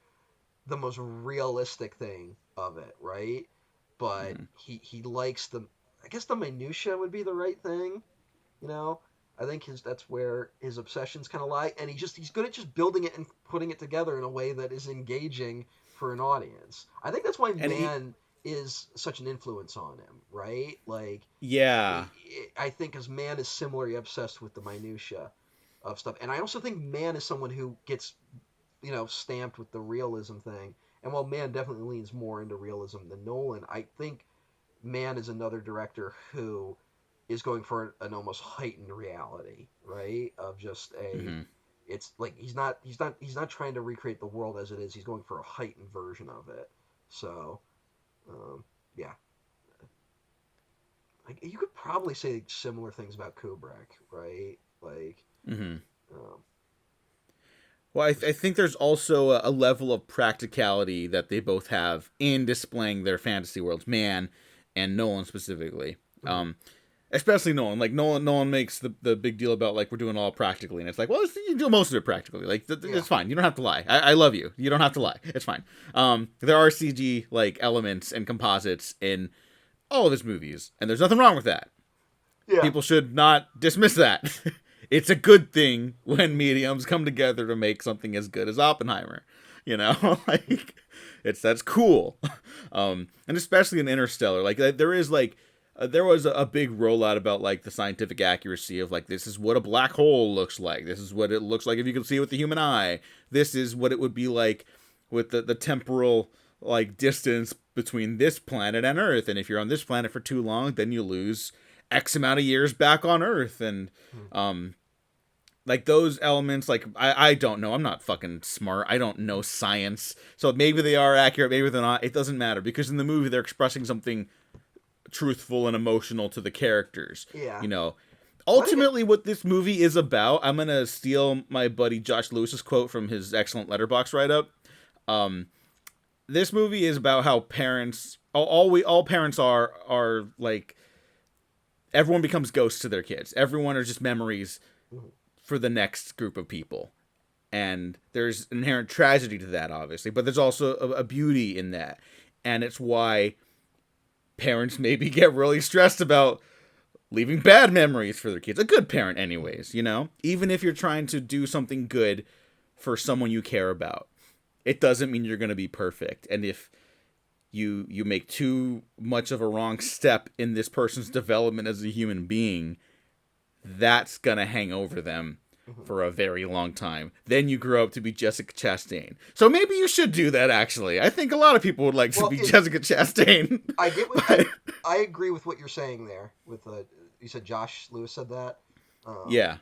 the most realistic thing of it, right? But Mhm. he likes the I guess the minutia would be the right thing, you know. I think his that's where his obsessions kind of lie, and he's good at just building it and putting it together in a way that is engaging for an audience. I think that's why And Man is such an influence on him, right? Like, yeah, I think as Man is similarly obsessed with the minutia of stuff, and I also think Man is someone who gets stamped with the realism thing. And while Man definitely leans more into realism than Nolan, I think Man is another director who is going for an almost heightened reality, right? Of just a hmm it's like he's not trying to recreate the world as it is. He's going for a heightened version of it. So, um, yeah, like you could probably say similar things about Kubrick, right? Like, hmm um, Well, I just think there's also a level of practicality that they both have in displaying their fantasy worlds, man, and Nolan specifically. mhm. Especially Nolan. Like Nolan makes the big deal about like we're doing it all practically, and it's like, well, you do most of it practically. Like Yeah, it's fine. You don't have to lie. I love you. You don't have to lie. It's fine. There are CG like elements and composites in all of his movies, and there's nothing wrong with that. yeah, People should not dismiss that. It's a good thing when mediums come together to make something as good as Oppenheimer. You know, like that's cool. And especially in Interstellar, like there is like there was a big rollout about like the scientific accuracy of like this is what a black hole looks like. This is what it looks like if you can see it with the human eye. This is what it would be like with the temporal like distance between this planet and Earth. And if you're on this planet for too long, then you lose X amount of years back on Earth. And mhm. um, like those elements, like I don't know. I'm not fucking smart. I don't know science. So maybe they are accurate, maybe they're not. It doesn't matter because in the movie they're expressing something truthful and emotional to the characters. Yeah. You know, Well, I think ultimately what this movie is about, I'm gonna steal my buddy Josh Lewis's quote from his excellent Letterbox write up. Um, this movie is about how parents, all parents are like everyone becomes ghosts to their kids. Everyone are just memories mhm. for the next group of people. And there's inherent tragedy to that, obviously, but there's also a beauty in that. And it's why parents maybe get really stressed about leaving bad memories for their kids. A good parent, anyways, you know? Even if you're trying to do something good for someone you care about, it doesn't mean you're going to be perfect. And if you make too much of a wrong step in this person's development as a human being, that's gonna hang over them Mhm. for a very long time. Then you grow up to be Jessica Chastain. So maybe you should do that. Actually, I think a lot of people would like to Well, be Jessica Chastain. I get what But I agree with what you're saying there. With you said Josh Lewis said that. Um, yeah,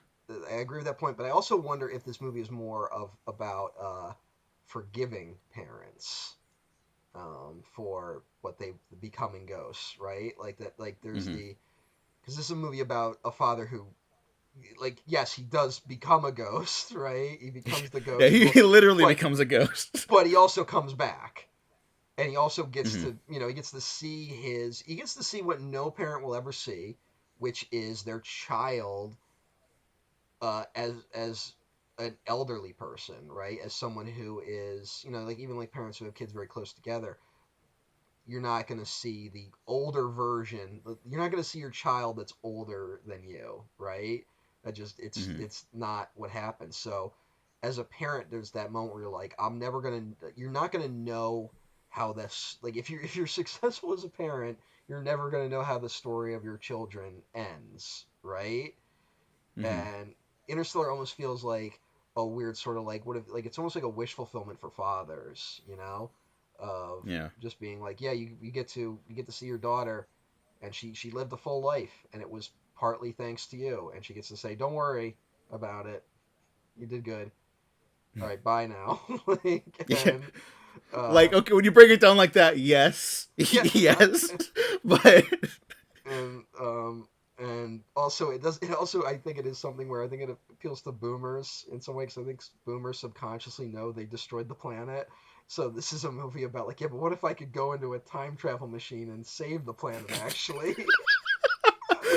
I agree with that point, but I also wonder if this movie is more of about forgiving parents for what they becoming ghosts, right? Like that. Like there's hmm the because this is a movie about a father who like yes he does become a ghost, right? He becomes the yeah, ghost, he literally but becomes a ghost. but he also comes back, and he also gets hmm to he gets to see what no parent will ever see, which is their child as an elderly person, right? As someone who is like even like parents who have kids very close together, you're not going to see the older version. You're not going to see your child that's older than you, right? That just hmm it's not what happens. So as a parent, there's that moment where you're like, you're not gonna know how this, like, if you're successful as a parent, you're never gonna know how the story of your children ends, right? hmm And Interstellar almost feels like a weird sort of like what if like it's almost like a wish fulfillment for fathers, you know, of Yeah. just being like, yeah, you get to see your daughter, and she lived a full life, and it was partly thanks to you, and she gets to say, don't worry about it, you did good. All right, bye now. like Yeah. and Like, uh, okay, when you break it down like that, yes, yeah, yes, but and also it does it also I think it is something where I think it appeals to boomers in some way because I think boomers subconsciously know they destroyed the planet. So this is a movie about like, yeah, but what if I could go into a time travel machine and save the planet actually?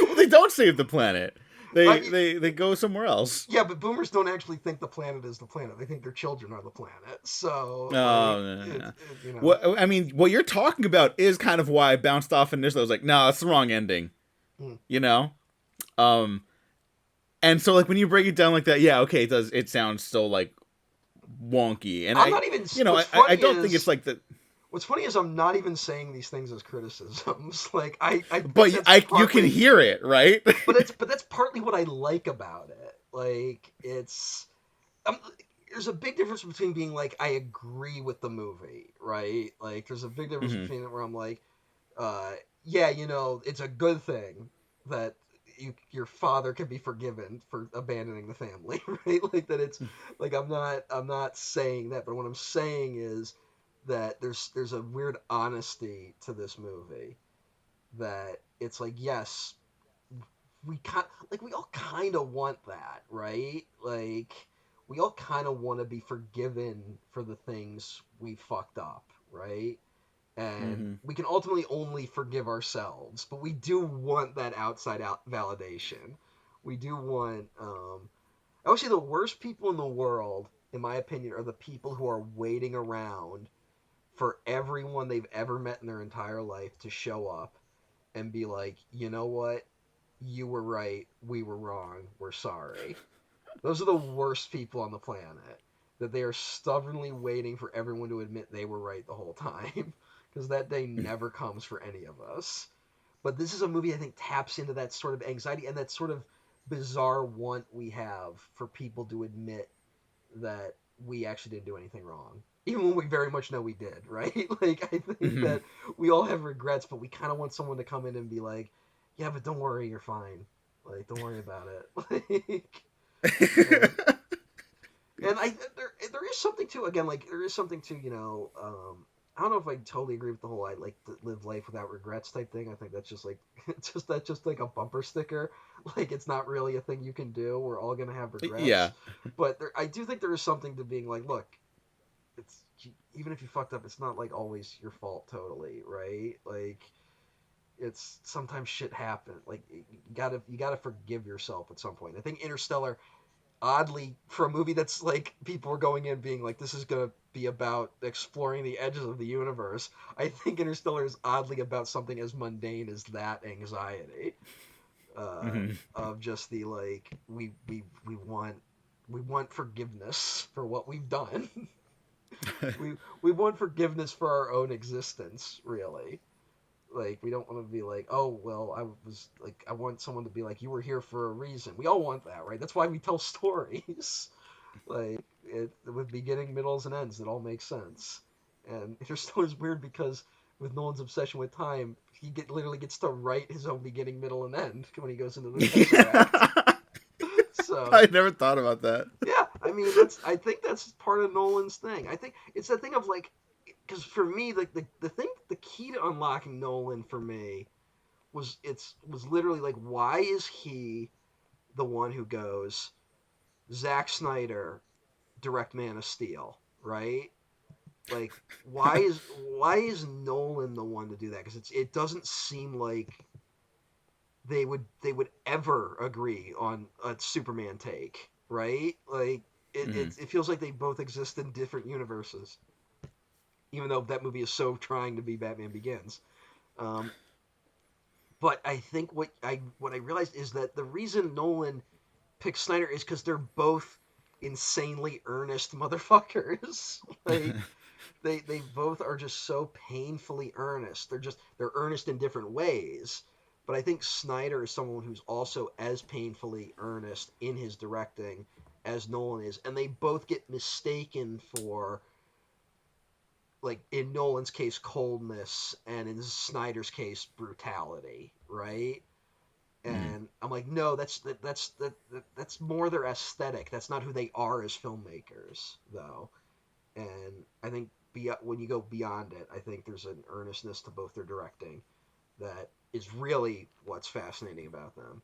well, they don't save the planet. They I, they they go somewhere else. yeah, but boomers don't actually think the planet is the planet. They think their children are the planet. So Oh, like no, no, no. you know. What I mean, what you're talking about is kind of why I bounced off initially. I was like, no, that's the wrong ending. Mm. You know, um, and so like when you break it down like that, yeah, okay, it does. It sounds so like wonky, and I'm not even. I don't think it's like the. What's funny is I'm not even saying these things as criticisms. Like I think But that's you can partly, hear it, right? but that's partly what I like about it. Like it's um, there's a big difference between being like I agree with the movie, right? Like there's a big difference hmm between it where I'm like, uh, yeah, you know, it's a good thing that your father can be forgiven for abandoning the family, right? Like that it's like I'm not saying that, but what I'm saying is that there's a weird honesty to this movie that it's like yes, we all kind of want that, right? Like we all kind of want to be forgiven for the things we fucked up, right? And hmm we can ultimately only forgive ourselves, but we do want that outside out validation. We do want I would say the worst people in the world, in my opinion, are the people who are waiting around for everyone they've ever met in their entire life to show up and be like, you know what? You were right. We were wrong. We're sorry. Those are the worst people on the planet. That they are stubbornly waiting for everyone to admit they were right the whole time. Because that day never comes for any of us. But this is a movie I think taps into that sort of anxiety and that sort of bizarre want we have for people to admit that we actually didn't do anything wrong. Even when we very much know we did, right? Like, I think hmm that we all have regrets, but we kind of want someone to come in and be like, yeah, but don't worry, you're fine. Like, don't worry about it. like, and, and there is something to, again, like, there is something to, I don't know if I totally agree with the whole I like to live life without regrets type thing. I think that's just like that's just like a bumper sticker. Like it's not really a thing you can do. We're all gonna have regrets, yeah. but I do think there is something to being like, look, it's even if you fucked up, it's not like always your fault totally, right? Like it's sometimes shit happen. Like you gotta forgive yourself at some point. I think Interstellar oddly for a movie that's like people were going in being like this is gonna be about exploring the edges of the universe. I think Interstellar is oddly about something as mundane as that anxiety uh, hmm of just the like we want forgiveness for what we've done. We want forgiveness for our own existence, really. Like we don't want to be like, oh well, I was like, I want someone to be like, you were here for a reason. We all want that, right? That's why we tell stories. Like with beginning, middles, and ends that all make sense. And Interstellar is weird because with Nolan's obsession with time, literally gets to write his own beginning, middle, and end when he goes into the Tesseract. Yeah. So I never thought about that. yeah, I mean I think that's part of Nolan's thing. I think it's that thing of like because for me the thing the key to unlocking Nolan for me was literally like why is he the one who goes Zack Snyder direct Man of Steel, right? Like why is Nolan the one to do that? Because it doesn't seem like they would ever agree on a Superman take, right? Like hmm it feels like they both exist in different universes, even though that movie is so trying to be Batman Begins. Um, but I think what I realized is that the reason Nolan picked Snyder is because they're both insanely earnest motherfuckers. like they both are just so painfully earnest. They're earnest in different ways. But I think Snyder is someone who's also as painfully earnest in his directing as Nolan is, and they both get mistaken for, like, in Nolan's case, coldness, and in Snyder's case, brutality, right? Mm. And I'm like, no, that's more their aesthetic. That's not who they are as filmmakers, though. And I think when you go beyond it, I think there's an earnestness to both their directing that is really what's fascinating about them.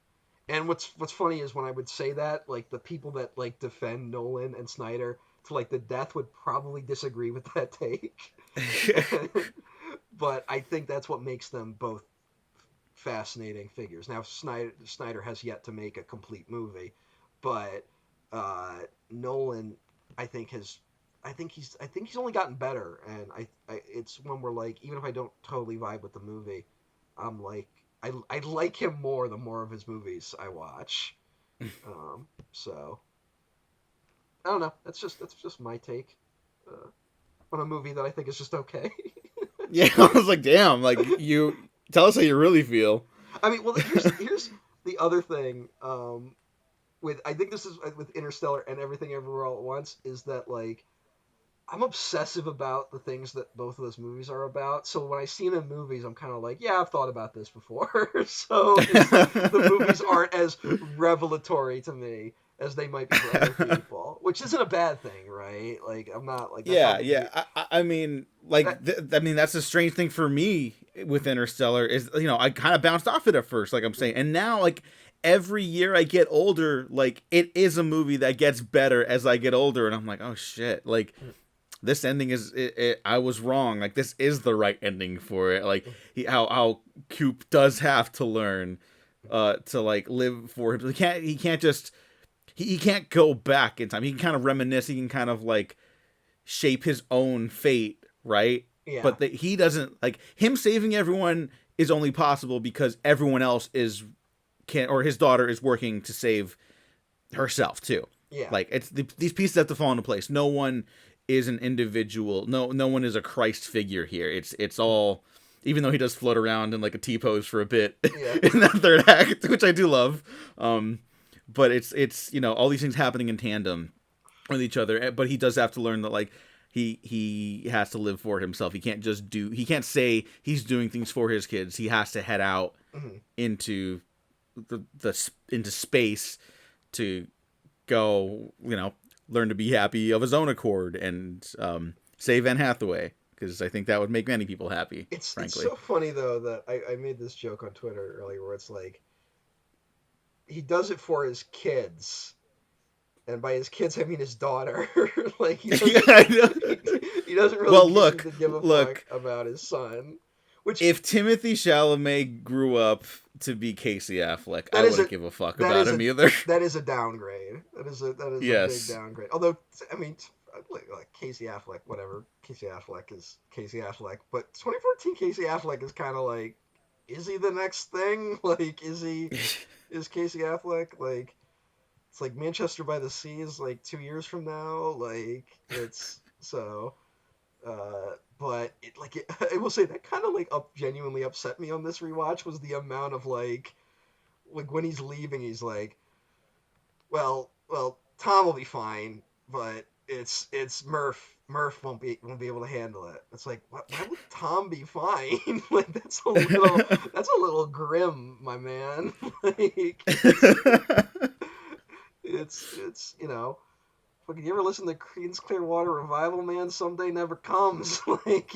And what's funny is when I would say that, like, the people that like defend Nolan and Snyder to like the death would probably disagree with that take. But I think that's what makes them both fascinating figures. Now Snyder has yet to make a complete movie, but Nolan, I think has I think he's only gotten better, and it's when we're like, even if I don't totally vibe with the movie, I'm like, I like him more the more of his movies I watch. So I don't know. That's just my take on a movie that I think is just okay. Yeah, I was like, damn, like you tell us how you really feel. I mean, well, here's the other thing. With I think this is with Interstellar and Everything Everywhere All at Once, is that, like, I'm obsessive about the things that both of those movies are about. So when I see them in movies, I'm kind of like, yeah, I've thought about this before. So the movies aren't as revelatory to me as they might be for other people, which isn't a bad thing, right? Like, I'm not like, that's not Yeah, the yeah. I mean, like, that, I mean, that's a strange thing for me with Interstellar is, I kind of bounced off it at first, like I'm saying, and now, like, every year I get older, like, it is a movie that gets better as I get older, and I'm like, oh shit, like, this ending is, I was wrong. Like, this is the right ending for it. Like, how Coop does have to learn, to, like, live for him. He can't just. He can't go back in time. He can kind of reminisce. He can kind of, like, shape his own fate, right? yeah, But he doesn't, like, him saving everyone is only possible because everyone else or his daughter is working to save herself too. yeah, Like, these pieces have to fall into place. No one is an individual. No one is a Christ figure here. It's all. Even though he does float around in, like, a T-pose for a bit yeah. in that third act, which I do love. But it's all these things happening in tandem with each other. But he does have to learn that, like, he has to live for himself. He can't say he's doing things for his kids. He has to head out Mm-hmm. into into space to go, learn to be happy of his own accord and save Anne Hathaway, because I think that would make many people happy, It's frankly. so funny though that I made this joke on Twitter earlier where it's like he does it for his kids, and by his kids I mean his daughter. Like, Yeah, I know. he doesn't really Well, seem to give a fuck look. about his son, which If Timothy Chalamet grew up to be Casey Affleck, I that is a wouldn't give a fuck that about is him a either. that is a downgrade. That is a big Yes. downgrade. Although, I mean, like Casey Affleck, whatever. Casey Affleck is Casey Affleck, but 2014 Casey Affleck is kind of like, is he the next thing? Like, is Casey Affleck like? It's like Manchester by the Sea is like 2 years from now. Like, it's so. But I will say that kind of like genuinely upset me on this rewatch was the amount of like when he's leaving, he's like, well, Tom will be fine, but it's Murph. Murph won't be able to handle it. It's like, why would Tom be fine? Like, that's a little grim, my man. Like, it's fucking, you ever listen to Creedence Clearwater Revival, man? Someday never comes. Like,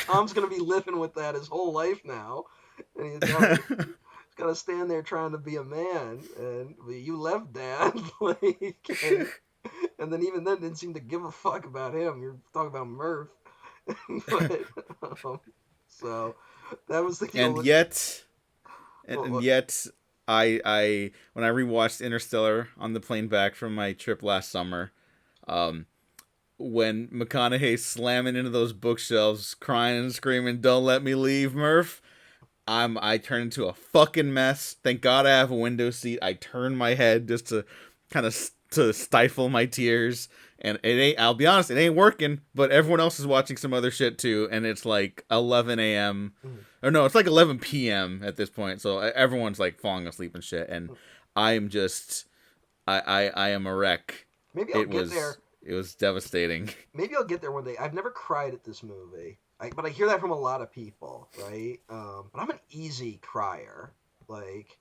Tom's gonna be living with that his whole life now, and he's gotta stand there trying to be a man. And you left, Dad. Like, and then even then didn't seem to give a fuck about him. You're talking about Murph, but so that was the and only. yet, and, What, and what, yet, I when I rewatched Interstellar on the plane back from my trip last summer, um, when McConaughey's slamming into those bookshelves, crying and screaming, "Don't let me leave, Murph." I turn into a fucking mess. Thank God I have a window seat. I turn my head just to kind of to stifle my tears. And it ain't. I'll be honest, it ain't working. But everyone else is watching some other shit too, and it's like 11 a.m. mm, or no, it's like 11 p.m. at this point. So everyone's like falling asleep and shit. And mm. I am just, I am a wreck. Maybe I'll It get there. was devastating. Maybe I'll get there one day. I've never cried at this movie, but I hear that from a lot of people, right? But I'm an easy crier. Like,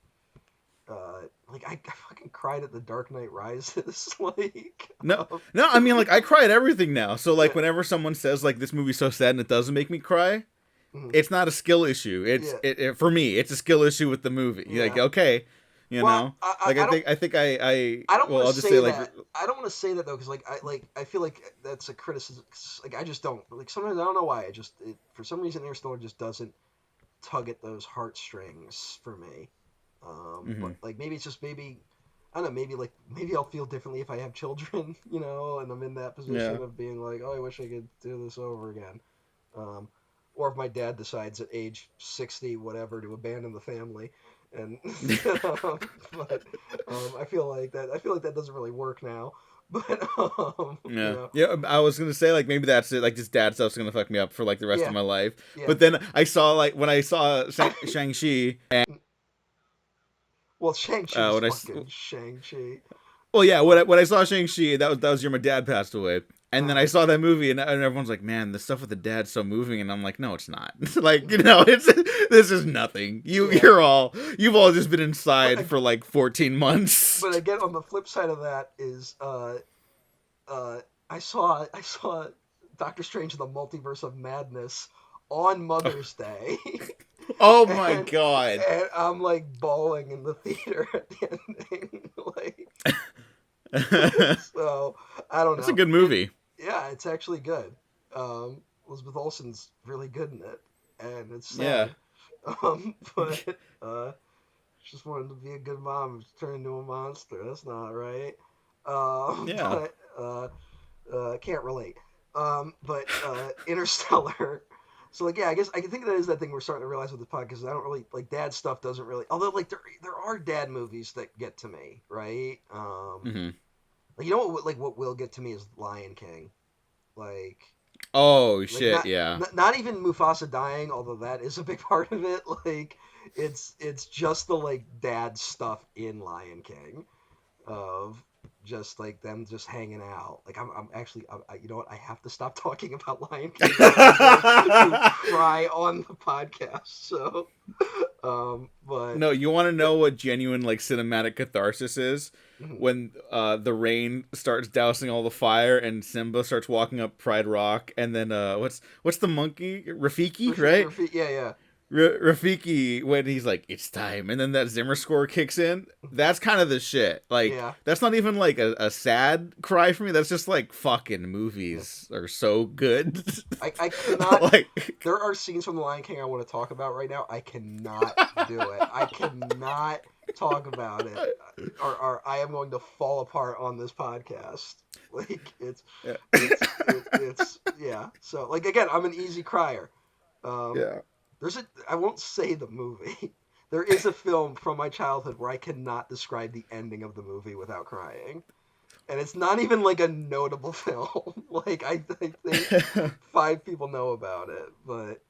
I fucking cried at The Dark Knight Rises. like, No, no, I mean, like, I cry at everything now. So, like, yeah, whenever someone says, like, this movie's so sad and it doesn't make me cry, mhm, it's not a skill issue. yeah, For me, it's a skill issue with the movie. Like, yeah. okay, you Well, know, like, I don't. I don't well, want I'll to just say, say like, that. I don't want to say that though, because I feel like that's a criticism. Like I just don't like sometimes I don't know why. For some reason Interstellar just doesn't tug at those heartstrings for me. mm-hmm. But like maybe it's just maybe I don't know. Maybe I'll feel differently if I have children, and I'm in that Yeah. position of being like, oh, I wish I could do this over again. Um, or if my dad decides at age 60, whatever, to abandon the family, and but I feel like that. I feel like that doesn't really work now. But Yeah, yeah. I was gonna say, like, maybe that's it. Like, this dad stuff's gonna fuck me up for, like, the rest of yeah, my life. yeah. But then I saw, like, when I saw Shang-Chi, and Well, Shang-Chi is when fucking Shang-Chi. well, yeah, when I saw Shang-Chi, that was year my dad passed away. And then I Uh, saw that movie, and everyone's like, "Man, the stuff with the dad's so moving," and I'm like, "No, it's not. Like, it's this is nothing. yeah, You've all just been but inside for like 14 months." but again, on the flip side of that is uh, I saw Doctor Strange in the Multiverse of Madness on Mother's Day, Oh my and god, and I'm like bawling in the theater at the ending, like that's so. I don't a know. good movie. Yeah, it's actually good. Elizabeth Olsen's really good in it, and it's Yeah, sad. But she just wanted to be a good mom and turned into a monster. That's not right. yeah. But can't relate. But Interstellar. So like yeah, I guess I think that is that thing we're starting to realize with this podcast. I don't really like dad stuff. Doesn't really. Although like there are dad movies that get to me, right? Hmm. Like you know what will get to me is Lion King. Like Oh like shit, yeah. not even Mufasa dying, although that is a big part of it. Like it's just the like dad stuff in Lion King of just like them just hanging out. Like I'm actually you know what I have to stop talking about Lion King or I'm going to cry on the podcast. So but No, you want to know what genuine, like, cinematic catharsis is? mhm. When the rain starts dousing all the fire and Simba starts walking up Pride Rock, and then what's the monkey, Rafiki, right? Yeah, yeah. Rafiki, when he's like, "It's time," and then that Zimmer score kicks in. That's kind of the shit. Like, Yeah. that's not even like a sad cry for me. That's just like, fucking Yeah. movies are so good. I cannot. Like, There are scenes from The Lion King I want to talk about right now. I cannot do it. I cannot talk about it, or I am going to fall apart on this podcast. Like yeah. it's yeah. So like again, I'm an easy crier. Um, Yeah. I won't say the movie. There is a film from my childhood where I cannot describe the ending of the movie without crying. And it's not even like a notable film. Like I think five people know about it, but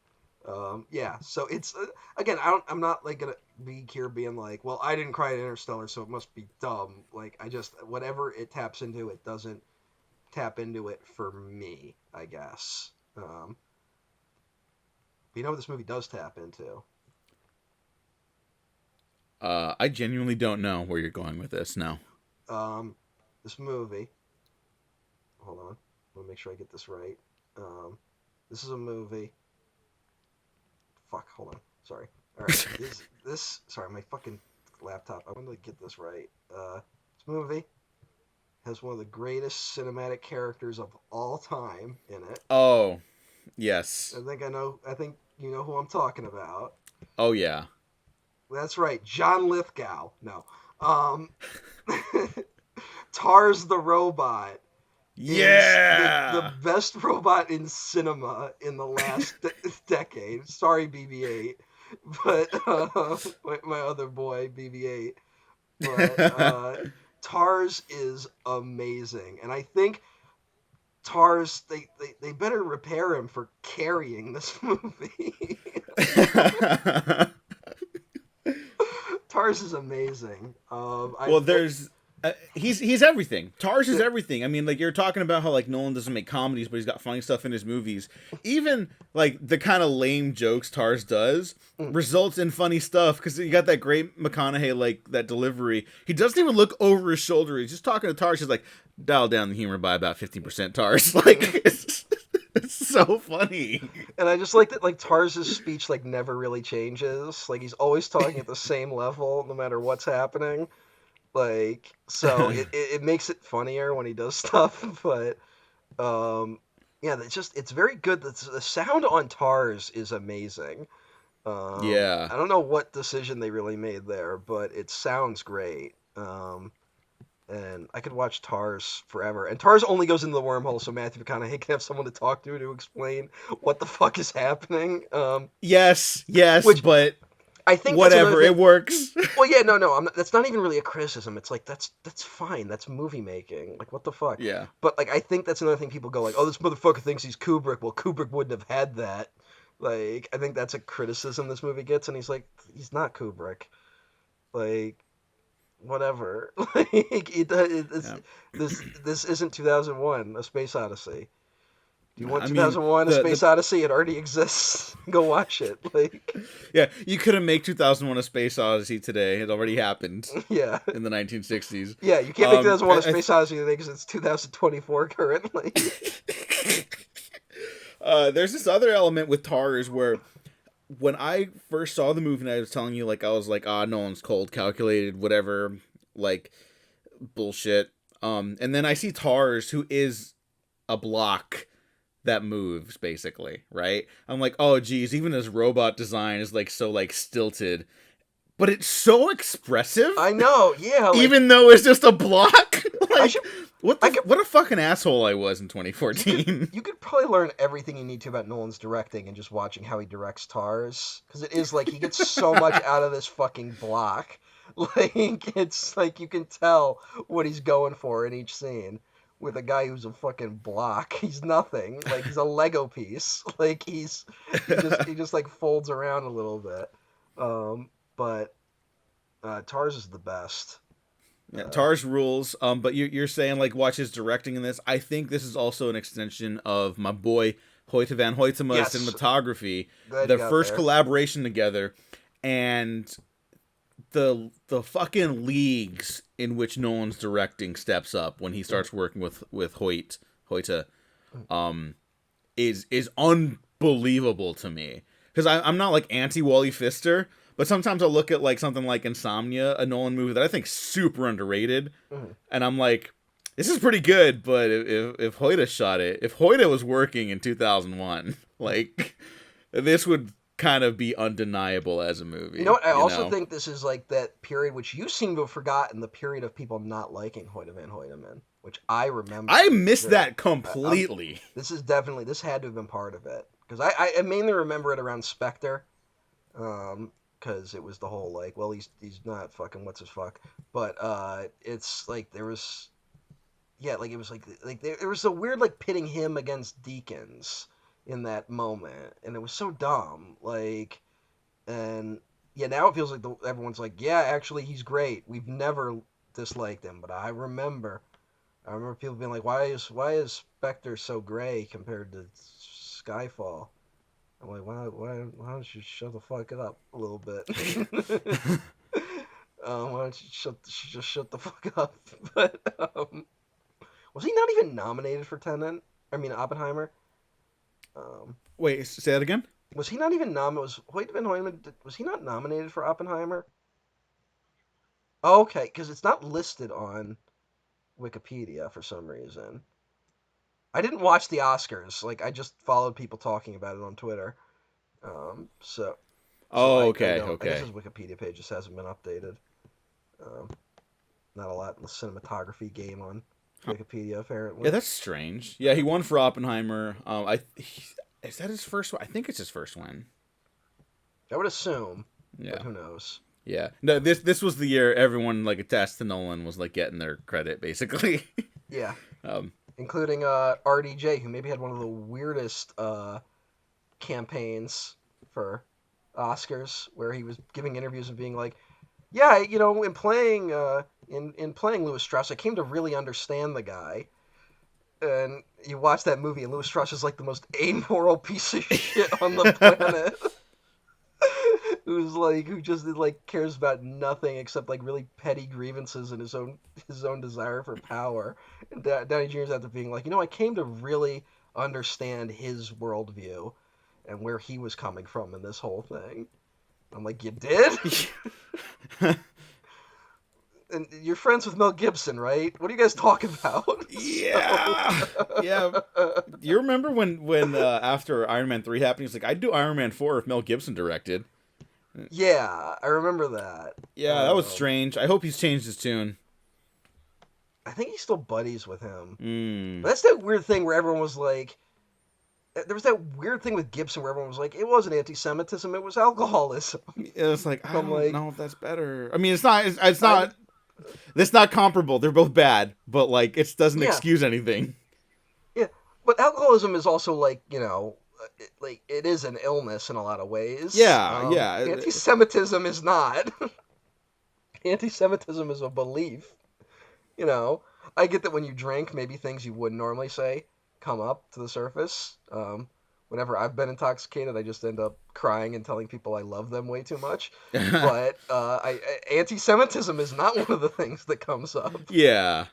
yeah. So it's again, I'm not like gonna be here being like, well, I didn't cry at Interstellar, so it must be dumb. Like I just whatever it taps into, it doesn't tap into it for me, I guess. But you know what this movie does tap into? I genuinely don't know where you're going with this. No. Um, this movie. Hold on, let me make sure I get this right. Um, this is a movie. Fuck, hold on. Sorry. All right, this. Sorry, my fucking laptop. I want to get this right. This movie has one of the greatest cinematic characters of all time in it. Oh, yes. I think I know. I think you know who I'm talking about. Oh yeah. That's right, John Lithgow. No, um, Tars the robot is the Yeah. best robot in cinema in the last decade. Sorry, BB-8, but my other boy BB-8. But Tars is amazing, and I think Tars they better repair him for carrying this movie. Tars is amazing. Well, there's he's everything. Tars is Yeah. everything. I mean, like you're talking about how like Nolan doesn't make comedies, but he's got funny stuff in his movies. Even like the kind of lame jokes Tars does Mm. results in funny stuff because you got that great McConaughey like that delivery. He doesn't even look over his shoulder. He's just talking to Tars. He's like, dial down the humor by about 50%, Tars. Like it's so funny. And I just like that, like Tars's speech like never really changes. Like he's always talking at the same level, no matter what's happening. Like so, it makes it funnier when he does stuff. But yeah, it's very good. The sound on Tars is amazing. Yeah. I don't know what decision they really made there, but it sounds great. And I could watch Tars forever. And Tars only goes into the wormhole, so Matthew McConaughey can have someone to talk to explain what the fuck is happening. Yes, Which but I think that's another whatever, thing. it works. Well, yeah, no, that's not even really a criticism. It's like that's fine. That's movie making. Like what the fuck. Yeah. But like I think that's another thing people go like, oh, this motherfucker thinks he's Kubrick. Well, Kubrick wouldn't have had that. Like I think that's a criticism this movie gets, and he's like, he's not Kubrick. Like whatever. Like Yeah. this isn't 2001: A Space Odyssey. Do you want I mean, 2001: A Space Odyssey? It already exists. Go watch it. Like yeah, you couldn't make 2001: A Space Odyssey today. It already happened yeah. in the 1960s. Yeah, you can't make 2001: A Space Odyssey today because it's 2024 currently. There's this other element with Tars where when I first saw the movie and I was telling you, like, I was like, Nolan's cold, calculated, whatever, like, bullshit. And then I see Tars, who is a block that moves, basically, right? I'm like, oh, geez, even his robot design is, like, so, like, stilted. But it's so expressive. I know, yeah. Like, even though it's just a block. Like, should, what a fucking asshole I was in 2014. You could probably learn everything you need to about Nolan's directing and just watching how he directs Tars. Because it is like, he gets so much out of this fucking block. Like, it's like you can tell what he's going for in each scene. With a guy who's a fucking block. He's nothing. Like, he's a Lego piece. Like, he just like folds around a little bit. But Tars is the best. Yeah, Tars rules. But you're saying like watch his directing in this. I think this is also an extension of my boy Hoyte van Hoytema's cinematography. Their first collaboration together, and the fucking leagues in which Nolan's directing steps up when he starts working with Hoyte, is unbelievable to me. Because I'm not like anti Wally Pfister. But sometimes I'll look at like something like Insomnia, a Nolan movie that I think super underrated, and I'm like, this is pretty good. But if Hoyte shot it, if Hoyte was working in 2001, like this would kind of be undeniable as a movie. You know what? I also think this is like that period which you seem to have forgotten, the period of people not liking Hoyte van Hoytema, which I remember. I missed that completely. This had to have been part of it because I mainly remember it around Spectre. Because it was the whole like, well, he's not fucking what's his fuck, but it's like there was, yeah, like it was like there was a weird like pitting him against Deakins in that moment, and it was so dumb, like, and yeah, now it feels like everyone's like, yeah, actually he's great. We've never disliked him, but I remember people being like, why is Spectre so gray compared to Skyfall? I'm like, why don't you shut the fuck up a little bit? Why don't you just shut the fuck up? But was he not even nominated for Oppenheimer? Wait, say that again? Was he not even nominated? Was Hoyte van Hoytema? Was he not nominated for Oppenheimer? Oh, okay, because it's not listed on Wikipedia for some reason. I didn't watch the Oscars. Like, I just followed people talking about it on Twitter. Okay. I guess his Wikipedia page just hasn't been updated. Not a lot in the cinematography game on Wikipedia, apparently. Yeah, that's strange. Yeah, he won for Oppenheimer. Is that his first one? I think it's his first one. I would assume. Yeah. But who knows? Yeah. No, this was the year everyone like attached to Nolan was like getting their credit, basically. Yeah. Including RDJ, who maybe had one of the weirdest campaigns for Oscars, where he was giving interviews and being like, yeah, in playing in playing Louis Strauss, I came to really understand the guy. And you watch that movie, and Louis Strauss is like the most amoral piece of shit on the planet. Who just like cares about nothing except like really petty grievances and his own desire for power. And Downey Jr.'s after being like, I came to really understand his worldview and where he was coming from in this whole thing. I'm like, you did? And you're friends with Mel Gibson, right? What are you guys talking about? Yeah, yeah. You remember when after Iron Man 3 happened, he's like, I'd do Iron Man 4 if Mel Gibson directed. Yeah, I remember that. Yeah, that was strange. I hope he's changed his tune. I think he's still buddies with him. Mm. But that's that weird thing where everyone was like, there was that weird thing with Gibson where everyone was like, it wasn't anti-Semitism, it was alcoholism. It's like, I don't know if that's better. I mean, it's not. It's not comparable. They're both bad, but like it doesn't excuse anything. Yeah, but alcoholism is also like like it is an illness in a lot of ways. Yeah, yeah. Anti-Semitism is not. Anti-Semitism is a belief. I get that when you drink, maybe things you wouldn't normally say come up to the surface. Whenever I've been intoxicated, I just end up crying and telling people I love them way too much. But anti-Semitism is not one of the things that comes up. Yeah.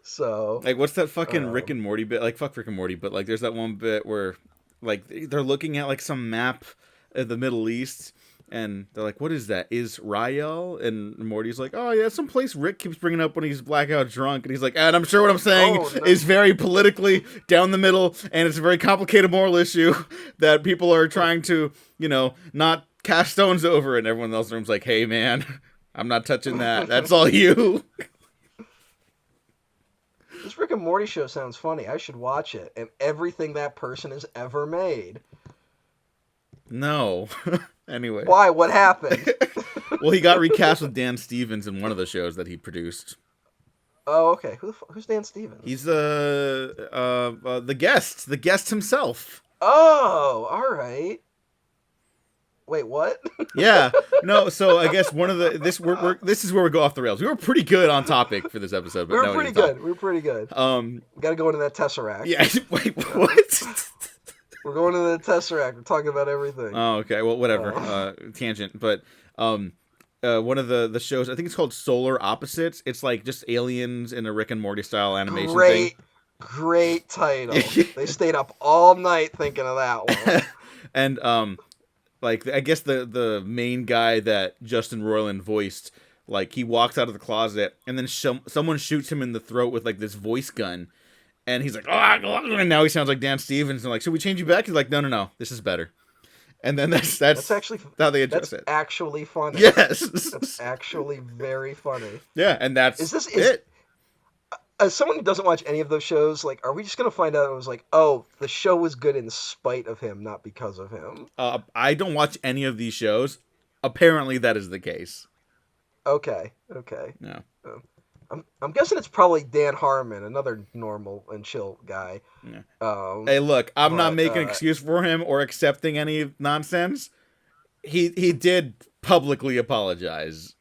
So, like, what's that fucking Rick and Morty bit? Like, fuck Rick and Morty, but like, there's that one bit where, like, they're looking at like some map of the Middle East, and they're like, "What is that? Israel?" And Morty's like, "Oh yeah, some place Rick keeps bringing up when he's blackout drunk." And he's like, "And I'm sure what I'm saying is very politically down the middle, and it's a very complicated moral issue that people are trying to, not cast stones over." And everyone else in the room's like, "Hey man, I'm not touching that. That's all you." This Rick and Morty show sounds funny. I should watch it. And everything that person has ever made. No. Anyway. Why? What happened? Well, he got recast with Dan Stevens in one of the shows that he produced. Oh, okay. Who's Dan Stevens? He's the guest himself. Oh, all right. Wait, what? Yeah, no. So I guess one of this is where we go off the rails. We were pretty good on topic for this episode, but we were pretty good. We got to go into that Tesseract. Yeah. Wait, what? We're going to the Tesseract. We're talking about everything. Oh, okay. Well, whatever. Tangent. But one of the shows, I think it's called Solar Opposites. It's like just aliens in a Rick and Morty style animation thing. Great title. They stayed up all night thinking of that one. And like, I guess the main guy that Justin Roiland voiced, like, he walks out of the closet and then someone shoots him in the throat with like this voice gun. And he's like, oh, and now he sounds like Dan Stevens. And like, should we change you back? He's like, no, this is better. And then that's actually how they address it. That's actually funny. Yes, that's actually very funny. Yeah, and that's it. As someone who doesn't watch any of those shows, like, are we just gonna find out it was like, oh, the show was good in spite of him, not because of him? I don't watch any of these shows. Apparently, that is the case. Okay. Yeah. I'm guessing it's probably Dan Harmon, another normal and chill guy. Yeah. Hey, look, I'm not making an excuse for him or accepting any nonsense. He did publicly apologize.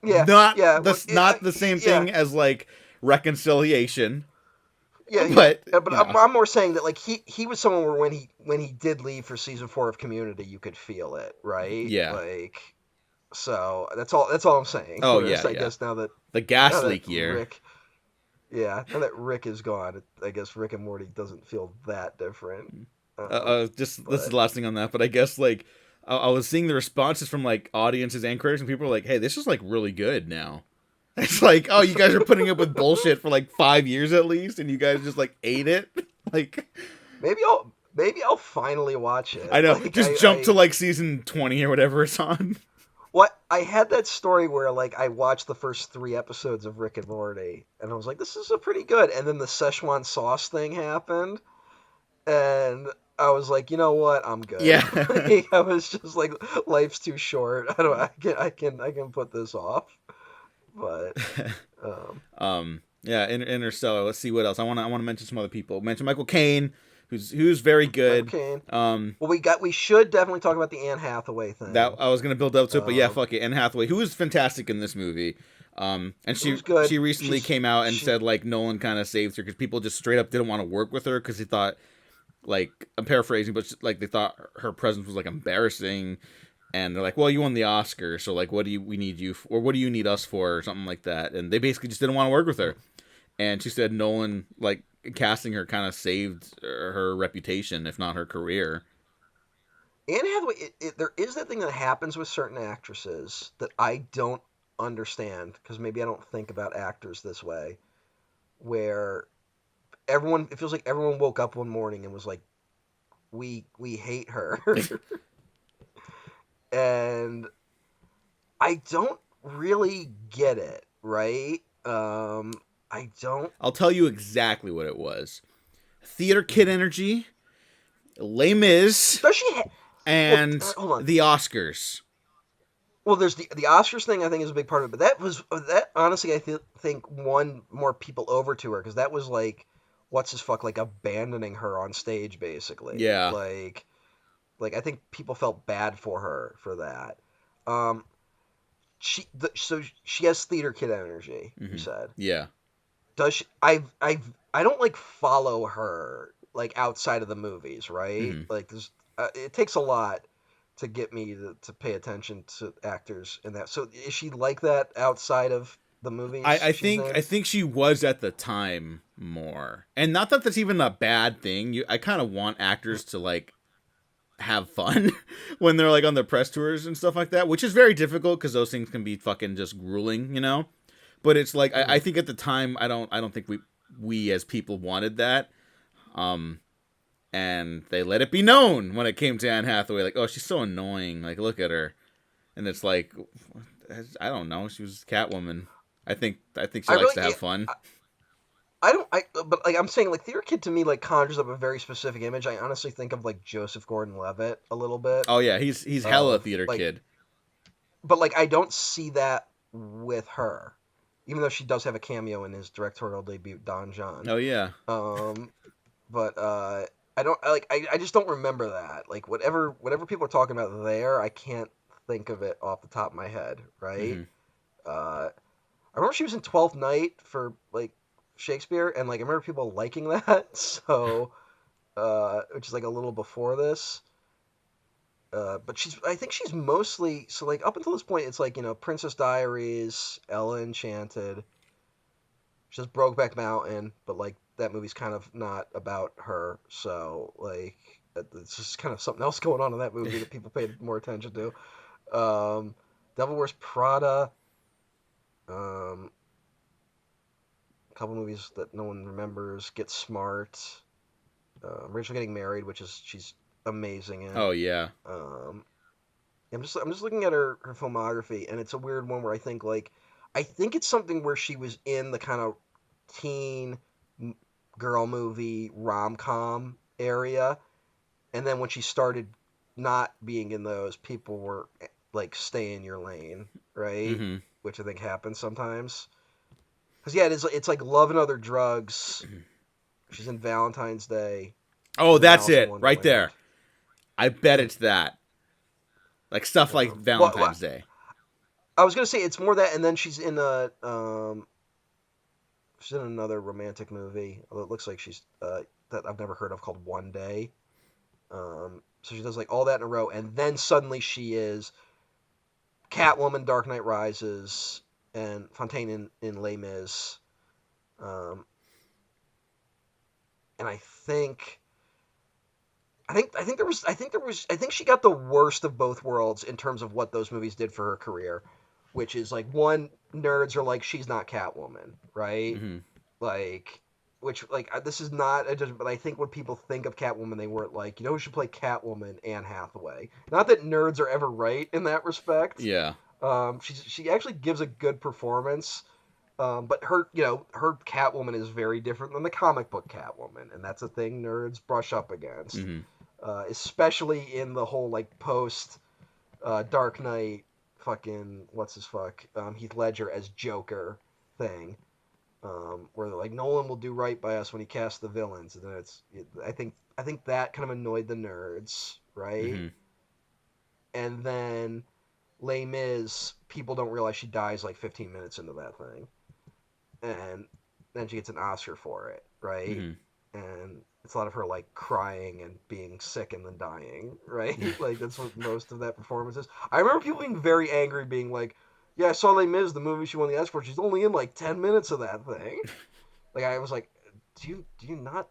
Yeah. Not the same thing as like reconciliation. Yeah, but I'm more saying that like he was someone where when he did leave for season 4 of Community, you could feel it, right? Yeah. Like, so that's all I'm saying. Oh, Whereas, yeah. I guess now that the gas leak year. Now that Rick is gone, I guess Rick and Morty doesn't feel that different. This is the last thing on that, but I guess like I was seeing the responses from like audiences and critics, and people are like, "Hey, this is like really good now." It's like, oh, you guys are putting up with bullshit for like 5 years at least, and you guys just like ate it. Like, maybe I'll finally watch it. I know. Like, just jump to like season 20 or whatever it's on. What I had that story where like I watched the first 3 episodes of Rick and Morty, and I was like, this is a pretty good. And then the Szechuan sauce thing happened, and I was like, you know what, I'm good. Yeah. Like, I was just like, life's too short. I can put this off. But yeah, Interstellar. Let's see what else. I want to mention some other people. Mention Michael Caine, who's very good. Well, we should definitely talk about the Anne Hathaway thing. That I was gonna build up to it, but yeah, fuck it. Anne Hathaway, who is fantastic in this movie. And It was she good. recently came out and She said like Nolan kind of saved her because people just straight up didn't want to work with her because they thought, like, I'm paraphrasing, but like they thought her presence was like embarrassing, and they're like, well, you won the Oscar, so like, what do we need you for, or what do you need us for, or something like that, and they basically just didn't want to work with her. And she said Nolan, like, casting her kind of saved her reputation, if not her career. Anne Hathaway. There is that thing that happens with certain actresses that I don't understand because maybe I don't think about actors this way, where everyone it feels like everyone woke up one morning and was like, we hate her, and I don't really get it, right? I don't. I'll tell you exactly what it was: theater kid energy, Les Mis, Does she? Well, and hold on. the Oscars. Well, there's the Oscars thing. I think is a big part of it, but that honestly think won more people over to her because that was like what's his fuck like abandoning her on stage basically. Yeah. Like I think people felt bad for her for that. Um, so she has theater kid energy. You Mm-hmm. said. Yeah. Does she, I don't like follow her like outside of the movies, right? Mm-hmm. Like there's it takes a lot to get me to pay attention to actors in that. So is she like that outside of the movies she's I in? think she was at the time more, and not that that's even a bad thing. I kind of want actors to like have fun when they're like on the press tours and stuff like that, which is very difficult because those things can be fucking just grueling, you know. But it's like I Mm-hmm. think at the time I don't think we as people wanted that. Um, and they let it be known when it came to Anne Hathaway, like, oh, she's so annoying. Like, look at her, and it's like, I don't know, she was Catwoman. I think she I likes really to have fun. I don't but like I'm saying like theater kid to me like conjures up a very specific image. I honestly think of like Joseph Gordon-Levitt a little bit Oh yeah, he's hella of theater like kid. but like I don't see that with her, even though she does have a cameo in his directorial debut, Don John. Oh yeah. Um, but I don't I just don't remember that. Like whatever people are talking about there, I can't think of it off the top of my head. Right? Mm-hmm. I remember she was in Twelfth Night for like Shakespeare, and like I remember people liking that. So which is like a little before this. But I think she's mostly so like up until this point, it's like Princess Diaries, Ella Enchanted, she does Brokeback Mountain, but like that movie's kind of not about her, so like it's just kind of something else going on in that movie that people paid more attention to. Um, Devil Wears Prada, um, a couple movies that no one remembers. Get Smart, Rachel Getting Married, which is she's amazing in. Oh yeah. Um, I'm just looking at her filmography, and it's a weird one where I think it's something where she was in the kind of teen girl movie rom com area, and then when she started not being in those, people were like, "Stay in your lane," right? Mm-hmm. Which I think happens sometimes. Because yeah, it's like Love and Other Drugs. She's in Valentine's Day. Oh, She's in that's Alice in it right Wonderland. there. I bet Hmm. it's that, like stuff like Well, Valentine's Day. I was gonna say it's more that, and then she's in another romantic movie. Although it looks like she's that I've never heard of called One Day. So she does like all that in a row, and then suddenly she is Catwoman, Dark Knight Rises, and Fontaine in Les Mis. Um, and I think she got the worst of both worlds in terms of what those movies did for her career, which is like one, nerds are like she's not Catwoman, right? Mm-hmm. Like, which like this is not a judgment, but I think when people think of Catwoman, they weren't like, who should play Catwoman? Anne Hathaway. Not that nerds are ever right in that respect. Yeah. She actually gives a good performance. But her Catwoman is very different than the comic book Catwoman, and that's a thing nerds brush up against, Mm-hmm. especially in the whole like post Dark Knight fucking what's his fuck Heath Ledger as Joker thing, where they're like Nolan will do right by us when he casts the villains, and then I think that kind of annoyed the nerds, right? Mm-hmm. And then Les Mis, people don't realize she dies like 15 minutes into that thing, and then she gets an Oscar for it, right? Mm-hmm. And it's a lot of her like crying and being sick and then dying, right? Like that's what most of that performance is. I remember people being very angry, being like, "Yeah, I saw Les Mis, the movie she won the Oscar for. She's only in like 10 minutes of that thing." Like I was like, do you not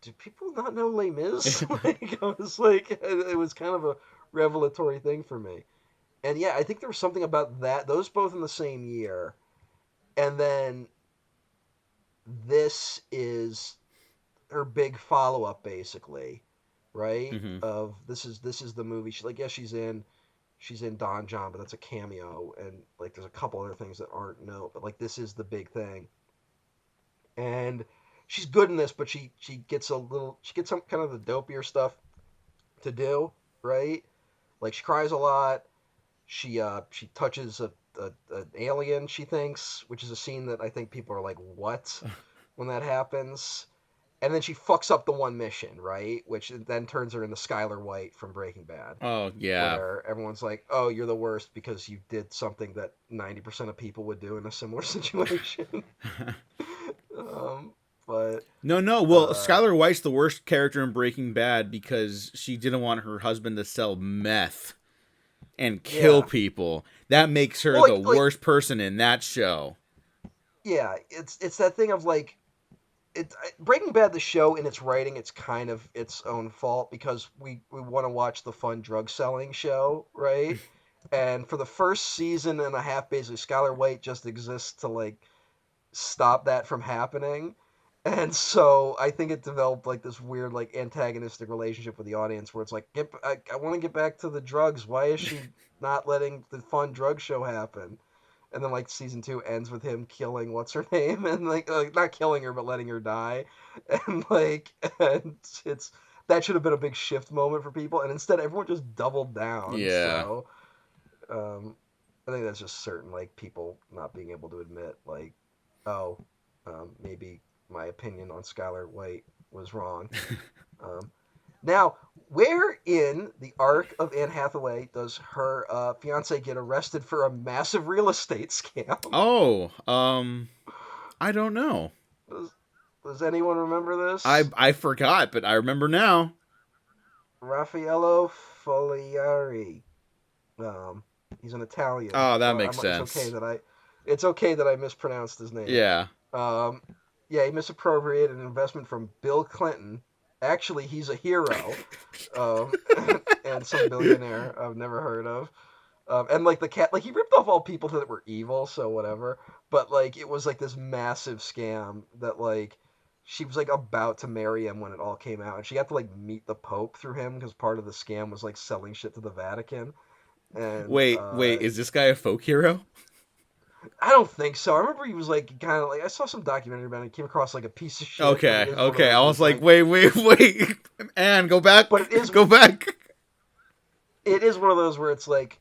do people not know Les Mis? Like I was like, it was kind of a revelatory thing for me. And yeah, I think there was something about that. Those both in the same year, and then this is her big follow up, basically, right? Mm-hmm. Of this is the movie. She like yeah, she's in Don John, but that's a cameo, and like there's a couple other things that aren't no, but like this is the big thing, and she's good in this, but she gets some kind of the dopier stuff to do, right? Like she cries a lot. She touches an alien, she thinks, which is a scene that I think people are like, what, when that happens. And then she fucks up the one mission, right? Which then turns her into Skylar White from Breaking Bad, Oh yeah. where everyone's like, oh, you're the worst because you did something that 90% of people would do in a similar situation. um, but, No, no. Well, uh, Skylar White's the worst character in Breaking Bad because she didn't want her husband to sell meth and kill yeah. people. That makes her Well, the like, worst person in that show. yeah, it's that thing of like, Breaking Bad, the show, in its writing, it's kind of its own fault because we want to watch the fun drug selling show, right? And for the first season and a half, basically, Skylar White just exists to like stop that from happening. And so I think it developed like this weird like antagonistic relationship with the audience where it's like, I want to get back to the drugs. Why is she not letting the fun drug show happen? And then like season two ends with him killing what's her name and like not killing her but letting her die, and like and it's that should have been a big shift moment for people, and instead everyone just doubled down. Yeah. So um, I think that's just certain like people not being able to admit like, oh, maybe my opinion on Skylar White was wrong. Um, Now, where in the arc of Anne Hathaway does her fiance get arrested for a massive real estate scam? Oh, I don't know. Does, does anyone remember I this? I forgot, but I remember now. Raffaello Fogliari. Um, he's an Italian, Oh, that so makes it's okay sense. that I mispronounced his name. Yeah. Um, yeah, he misappropriated an investment from Bill Clinton. Actually, he's a hero, um, and some billionaire I've never heard of. And like the cat, like he ripped off all people that were evil, so whatever. But like it was like this massive scam that like she was like about to marry him when it all came out, and she had to like meet the Pope through him because part of the scam was like selling shit to the Vatican. And Wait, is this guy a folk hero? I don't think so. I remember he was like kind of like I saw some documentary about it. Came across like a piece of shit, but it Okay, is one of okay. those I where was it's like, like, wait. Anne, go but back. Go back. it is one of those where it's like,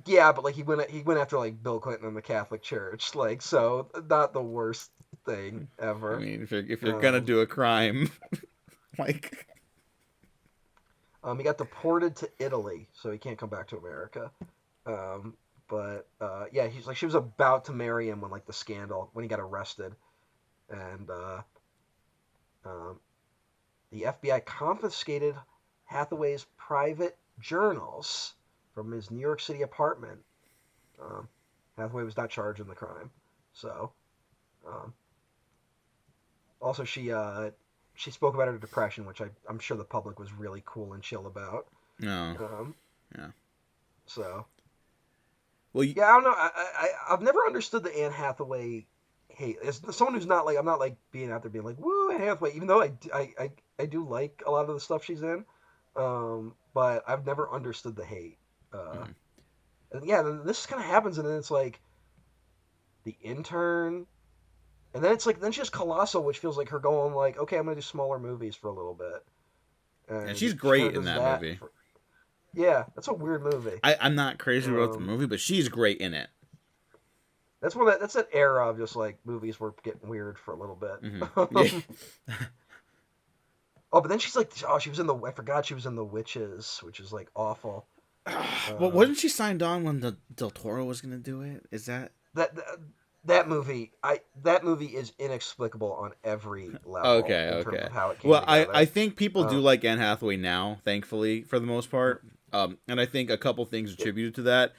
yeah, but like he went after like Bill Clinton and the Catholic Church, like so not the worst thing I ever. mean, if you're gonna Um, do a crime, like, he got deported to Italy, so he can't come back to America. Um, but yeah, he's like she was about to marry him when like the scandal when he got arrested, and um, the FBI confiscated Hathaway's private journals from his New York City apartment. Um, Hathaway was not charged in the crime, so um, also she spoke about her depression, which I'm sure the public was really cool and chill about. no, Um, yeah. so Well, yeah, I don't know. I've never understood the Anne Hathaway hate. As someone who's not like I'm not like being out there being like woo Anne Hathaway, even though I do like a lot of the stuff she's in. But I've never understood the hate. Uh, mhm. and yeah, then this kind of happens, and then it's like the intern, and then it's like then she has Colossal, which feels like her going like, okay, I'm gonna do smaller movies for a little bit, And and she's she kind great of in does that that. movie. Yeah, that's a weird movie. I'm not crazy about the Um, movie, but she's great in it. that's that era of just like movies were getting weird for a little bit. Yeah. Oh, but then she's like, oh, she was in the. I forgot she was in The Witches, which is like awful. Well, Uh, wasn't she signed on when the Del Toro was gonna do it? Is that that that movie, that movie is inexplicable on every level okay? in terms Okay. of how it came Well, I together. think people do Uh, like Anne Hathaway now, thankfully for the most part. And I think a couple things it, attributed to that.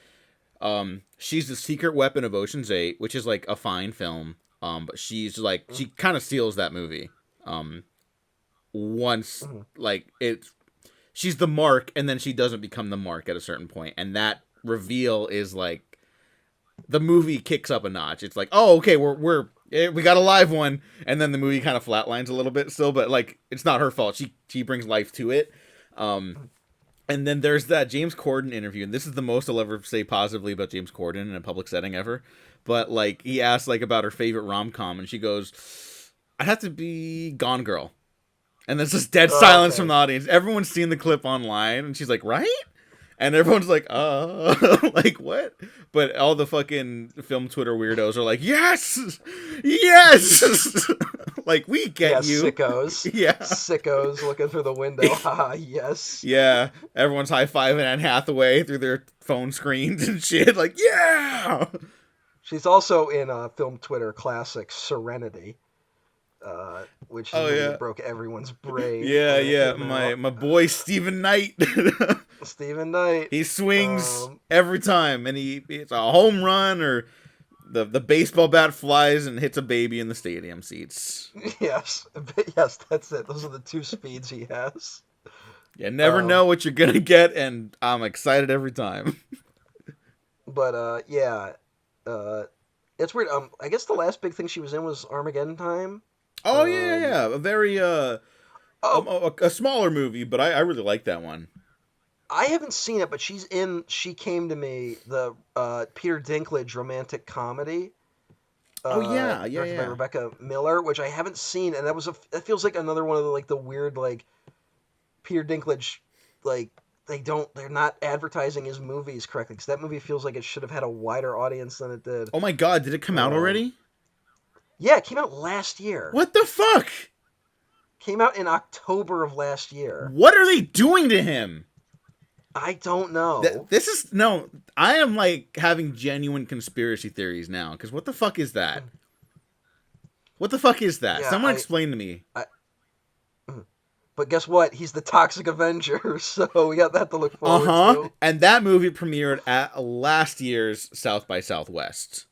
She's the secret weapon of Ocean's 8, which is like a fine film. But she kind of steals that movie. Um, once mhm. like it she's the mark and then she doesn't become the mark at a certain point and that reveal is like the movie kicks up a notch. It's like, oh, okay, we got a live one, and then the movie kind of flatlines a little bit still, but like it's not her fault. She brings life to it. um and then there's that James Corden interview, and this is the most I'll ever say positively about James Corden in a public setting ever. But like he asked like about her favorite rom-com, and she goes, I'd have to be Gone Girl. And there's just dead Oh, silence from okay. the audience. Everyone's seen the clip online, and she's like, "Right?" And everyone's like, like what?" But all the fucking film Twitter weirdos are like, "Yes, yes!" Like we Yeah, get you. sickos. Yeah, Sickos looking through the window. Haha, yes. yeah. Everyone's high fiving Anne Hathaway through their phone screens and shit. Like, yeah. She's also in film Twitter classic Serenity, which is a Oh movie yeah, that broke everyone's brain yeah, when it yeah. came My out. my boy Stephen Knight. Stephen Knight. He swings Um, every time, and it's a home run or the baseball bat flies and hits a baby in the stadium seats. yes, yes, that's it. Those are the two speeds he has. You never Um, know what you're gonna get, and I'm excited every time. but yeah, uh, it's weird. I guess the last big thing she was in was Armageddon Time. Oh yeah, yeah, Um, yeah. A very oh, a smaller movie, but I really like that one. I haven't seen it, but she's in. She came to me the Peter Dinklage romantic comedy, Oh yeah, yeah, directed by yeah. Rebecca Miller, which I haven't seen, and that was a. It feels like another one of the like the weird like Peter Dinklage, like they're not advertising his movies correctly because that movie feels like it should have had a wider audience than it did. Oh my god, did it come out Um, already? yeah, it came out last year. What the fuck? Came out in October of last year. What are they doing to him? I don't know. This is no. I am like having genuine conspiracy theories now. Because what the fuck is that? What the fuck is that? Yeah, Someone explain to me. I but guess what? He's the Toxic Avenger, so we got that to look Uh forward huh. to. And that movie premiered at last year's South by Southwest,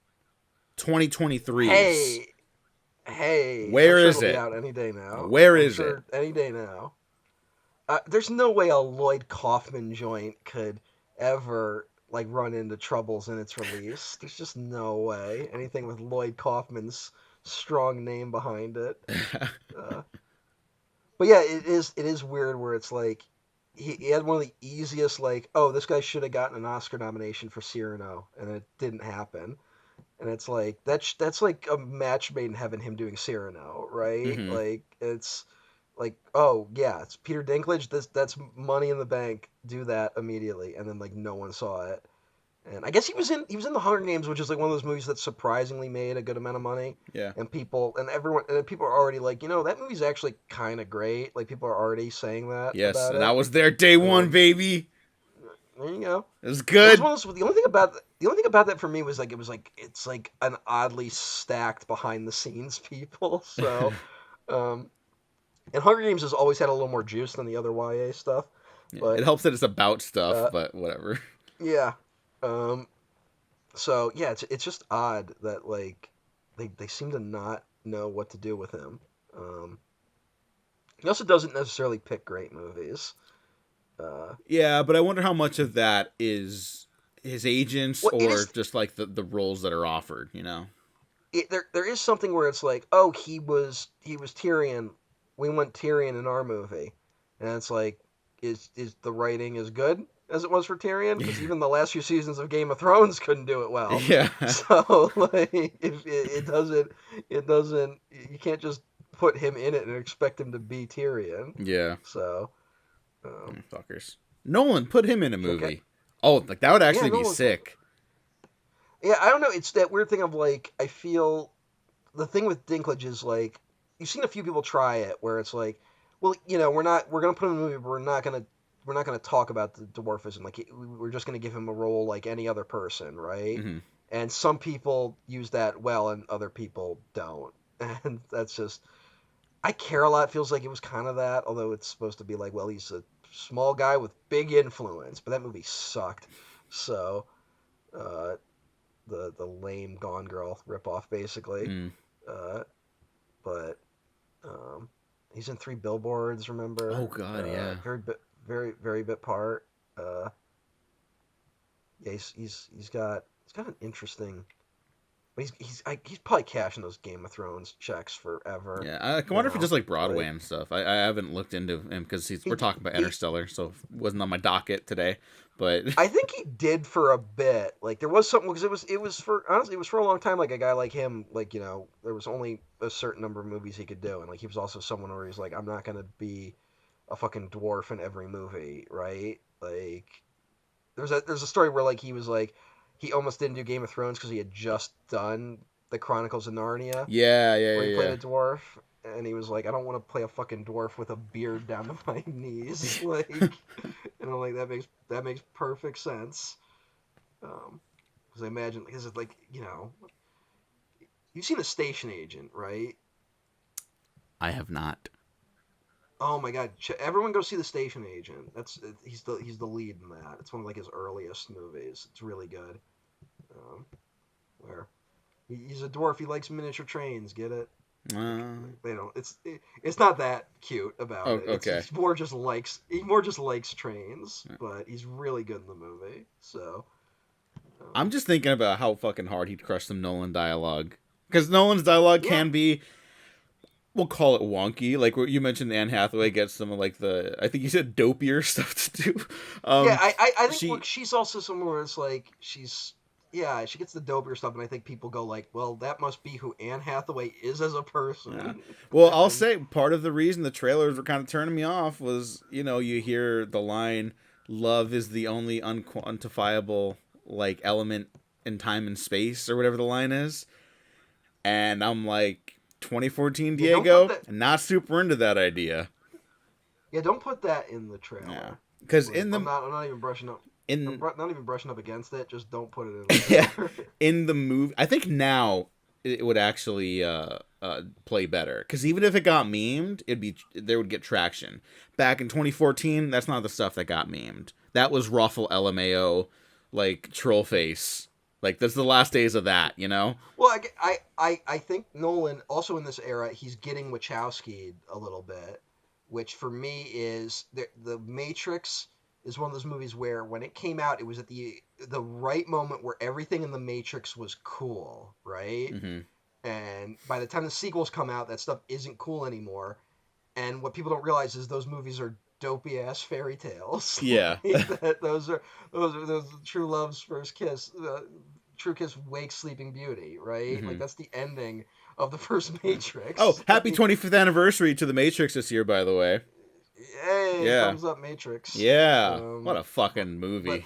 2023's. Hey, hey, I'm Where sure is it'll be it? out any day now. Where I'm is it? sure any day now. There's no way a Lloyd Kaufman joint could ever like run into troubles in its release. There's just no way anything with Lloyd Kaufman's strong name behind it. Uh, but yeah, it is weird where it's like he had one of the easiest like, oh, this guy should have gotten an Oscar nomination for Cyrano and it didn't happen. And it's like that's like a match made in heaven, him doing Cyrano, right? Mm-hmm. Like it's like, oh yeah, it's Peter Dinklage. That's money in the bank. Do that immediately, and then like no one saw it. And I guess he was in the Hunger Games, which is like one of those movies that surprisingly made a good amount of money. Yeah. And people are already like, that movie's actually kind of great. Like people are already saying that Yes, about and I it. was there day one, Um, baby. there you go. It was It was good. one of those. The only thing about that for me was like it's like an oddly stacked behind the scenes people. So, um, and Hunger Games has always had a little more juice than the other YA stuff. Yeah, it But helps that it's about stuff, uh, but whatever. yeah, um, so yeah, it's just odd that like they seem to not know what to do with him. Um, he also doesn't necessarily pick great movies. Uh, Yeah, but I wonder how much of that is his agents well, it or is just like the roles that are offered, there is something where it's like, oh, he was Tyrion. We want Tyrion in our movie, and it's like, is the writing as good as it was for Tyrion? Because even the last few seasons of Game of Thrones couldn't do it well. Yeah. So like, if it doesn't, you can't just put him in it and expect him to be Tyrion. Yeah. So, um, Fuckers. Nolan, put him in a okay, movie. Oh, like that would yeah, actually no be one's. sick. Yeah, I don't know. It's that weird thing of like, I feel the thing with Dinklage is like, you've seen a few people try it where it's like, well, we're gonna put him in a movie, but we're not gonna we're not gonna talk about the dwarfism. Like we're just gonna give him a role like any other person, right? Mm-hmm. And some people use that well, and other people don't. And that's just I Care a Lot feels like it was kind of that, although it's supposed to be like, well, he's a small guy with big influence. But that movie sucked. So uh, the lame Gone Girl ripoff, basically. Mm. Uh, but um, he's in Three Billboards. Oh Remember? God, yeah. Very bit part. Yeah, he's got an interesting. But he's probably cashing those Game of Thrones checks forever Yeah, I wonder if he now. does like Broadway Like and stuff. I haven't looked into him because we're he talking about he Interstellar, so it wasn't on my docket today. But I think he did for a bit. Like there was something because it was for honestly it was for a long time. Like a guy like him, like there was only a certain number of movies he could do, and like he was also someone where he's like, I'm not gonna be a fucking dwarf in every movie, right? Like there's a story where like he was like he almost didn't do Game of Thrones because he had just done the Chronicles of Narnia yeah, where he played yeah. a dwarf. And he was like, I don't want to play a fucking dwarf with a beard down to my knees, like, and I'm like, that makes perfect sense. Because I imagine, because it's like, you've seen a station agent, right? I have not. Oh my god, everyone go see the station agent. He's the lead in that. It's one of like his earliest movies. It's really good. Um, where he's a dwarf. He likes miniature trains. Get it? Like Uh, they don't. It's not that cute about oh, it. It's okay. he more just likes trains, but he's really good in the movie. So I'm um, just thinking about how fucking hard he'd crush some Nolan dialogue. Because Nolan's dialogue yeah, can be, we'll call it wonky. Like what you mentioned, Anne Hathaway gets some of like I think you said dopier stuff to do. yeah. Um, I think she, look, she's also someone where it's like she gets the dopier stuff, and I think people go like, well, that must be who Anne Hathaway is as a yeah. person. Well, I'll And say part of the reason the trailers were kind of turning me off was, you hear the line, "Love is the only unquantifiable like element in time and space," or whatever the line is, and I'm like, 2014 yeah, don't put Diego, that. not super into that idea. Yeah, don't put that in the Yeah, trailer. because Like I'm not even brushing up. I'm in not even brushing up against it. Just don't put it in the yeah, trailer. in the movie, I think now it would actually play better because even if it got memed, there would get traction. Back in 2014, that's not the stuff that got memed. That was Ruffle LMAO, like troll face. Like that's the last days of that, you know? Well, I think Nolan also in this era he's getting Wachowski a little bit, which for me is the Matrix is one of those movies where when it came out it was at the right moment where everything in the Matrix was cool, right? Mm-hmm. And by the time the sequels come out, that stuff isn't cool anymore. And what people don't realize is those movies are dopey ass fairy tales. Yeah. Like that those true love's first kiss. True Kiss wakes Sleeping Beauty, right? Mm-hmm. Like that's the ending of the first Oh, Matrix. happy Like, 25th anniversary to the Matrix this year, by the way. hey, Yeah. thumbs up Matrix. Yeah. What Um, a fucking but movie.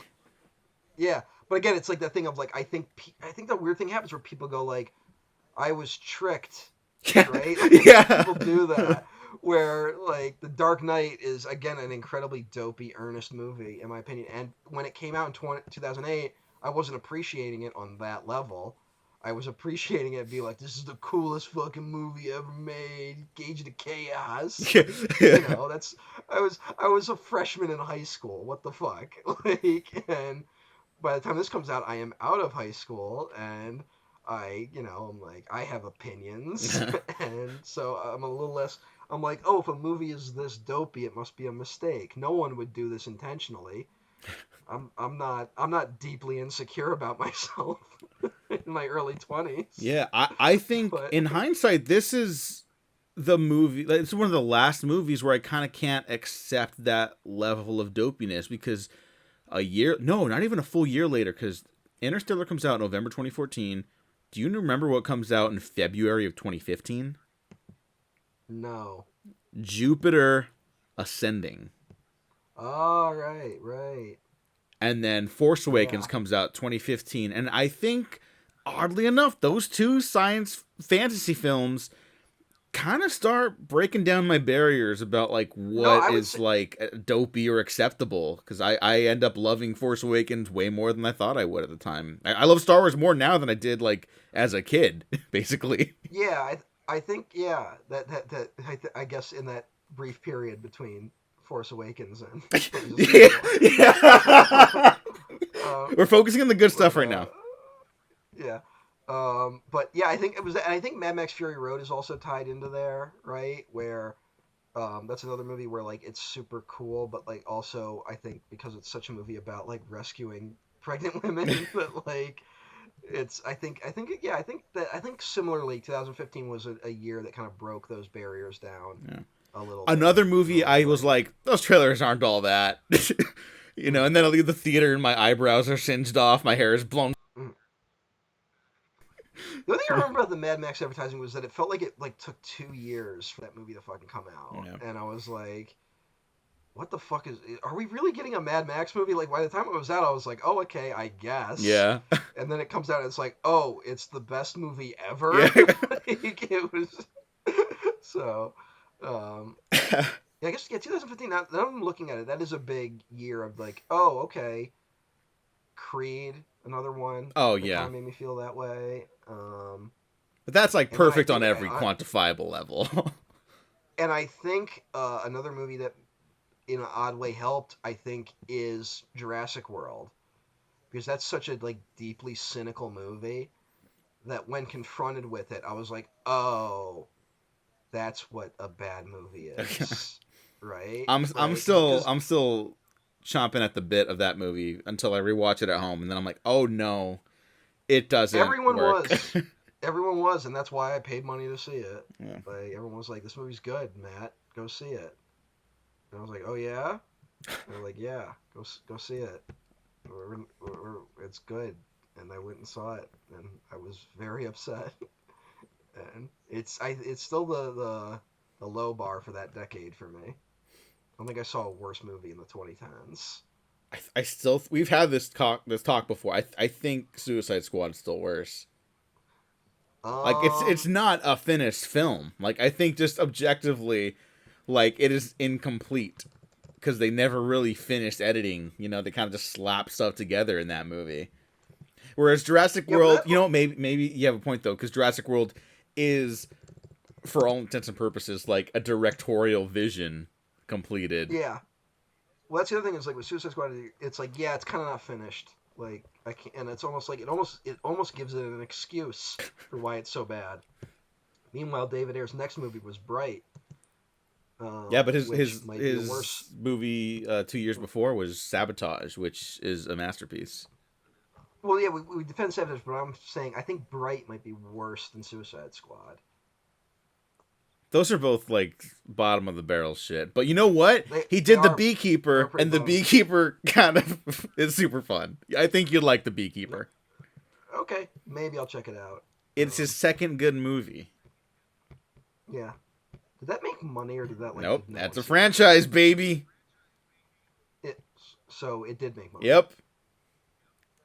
yeah, but again, it's like that thing of like I think that weird thing happens where people go like, I was tricked, right? Like people do Yeah. that. Where like The Dark Knight is again an incredibly dopey, earnest movie in my opinion. And when it came out in 2008, I wasn't appreciating it on that level. I was appreciating it, be like, this is the coolest fucking movie ever made. Gauge the chaos, like Yeah. that's. I was a freshman in high school. What the fuck, like, and by the time this comes out, I am out of high school and I'm like, I have opinions. And so I'm a little less, I'm like, oh, if a movie is this dopey, it must be a mistake. No one would do this intentionally. I'm not deeply insecure about myself in my early 20s. Yeah, I think But in hindsight, this is the movie. Like, it's one of the last movies where I kind of can't accept that level of dopiness because no, not even a full year later, because Interstellar comes out in November 2014. Do you remember what comes out in February of 2015? no. Jupiter Ascending. All right, right. And then Force Awakens Yeah. comes out 2015. And I think, oddly enough, those two science fantasy films kind of start breaking down my barriers about like No, what I would is say, like dopey or acceptable, because I end up loving Force Awakens way more than I thought I would at the time. I love Star Wars more now than I did like as a kid, basically. yeah, I think yeah I guess in that brief period between Force Awakens and Revenge of the Yeah, Sith. yeah. uh, We're focusing on the good but stuff right now. yeah, but yeah, I think it was. And I think Mad Max Fury Road is also tied into there, right? Where that's another movie where like it's super cool, but like also I think because it's such a movie about like rescuing pregnant women that like it's I think similarly 2015 was a year that kind of broke those barriers down Yeah. a little bit. Another movie I was Like like, those trailers aren't all that. mm, And then I leave the theater and my eyebrows are singed off, my hair is blown. mm. The only thing I remember about the Mad Max advertising was that it felt like it like took 2 years for that movie to fucking come out, Yeah. and I was like, what the fuck is? Are we really getting a Mad Max movie? Like by the time it was out, I was like, oh okay, I guess. Yeah. And then it comes out, and it's like, oh, it's the best movie Yeah. ever. Like, it was so. Um, yeah, I guess yeah, 2015. Now I'm looking at it, that is a big year of like, oh okay, Creed, another one Oh that kind yeah. of made me feel that way. But that's like And then I perfect on think every quantifiable level. I think another movie that in an odd way helped, I think, is Jurassic World, because that's such a like deeply cynical movie that when confronted with it, I was like, oh, that's what a bad movie is, right? I'm Right? still Because I'm still chomping at the bit of that movie until I rewatch it at home, and then I'm like, oh no, it doesn't everyone work. was, everyone was, and that's why I paid money to see it. Yeah. Like everyone was like, this movie's good, Matt, go see it. And I was like, oh yeah. And they're like, yeah, go see it. It's good. And I went and saw it, and I was very upset. And it's still the low bar for that decade for me. I don't think I saw a worse movie in the 2010s. I still we've had this talk before. I think Suicide Squad is still worse. Like it's Um, not a finished film. Like I think just objectively, like it is incomplete because they never really finished editing. They kind of just slap stuff together in that movie. Whereas Jurassic yeah, but World, that maybe you have a point though, because Jurassic World is, for all intents and purposes, like a directorial vision completed. yeah. Well, that's the other thing is like with Suicide Squad, it's like yeah, it's kind of not finished. Like I can't, and it's almost like it almost gives it an excuse for why it's so bad. Meanwhile, David Ayer's next movie was Bright, Yeah, but his which his might be a worse. his movie 2 years before was Sabotage, which is a masterpiece. Well, yeah, we defend Savage, but I'm saying I think Bright might be worse than Suicide Squad. Those are both like bottom of the barrel shit. But you know what? They He they did the are they're Beekeeper, pretty and the bum. Beekeeper kind of is super fun. I think you'd like the Beekeeper. Okay, maybe I'll check it out. It's his second good movie. Yeah. Did that make money or did that like Nope, did no one that's a see it? franchise, baby. It so it did make money. Yep.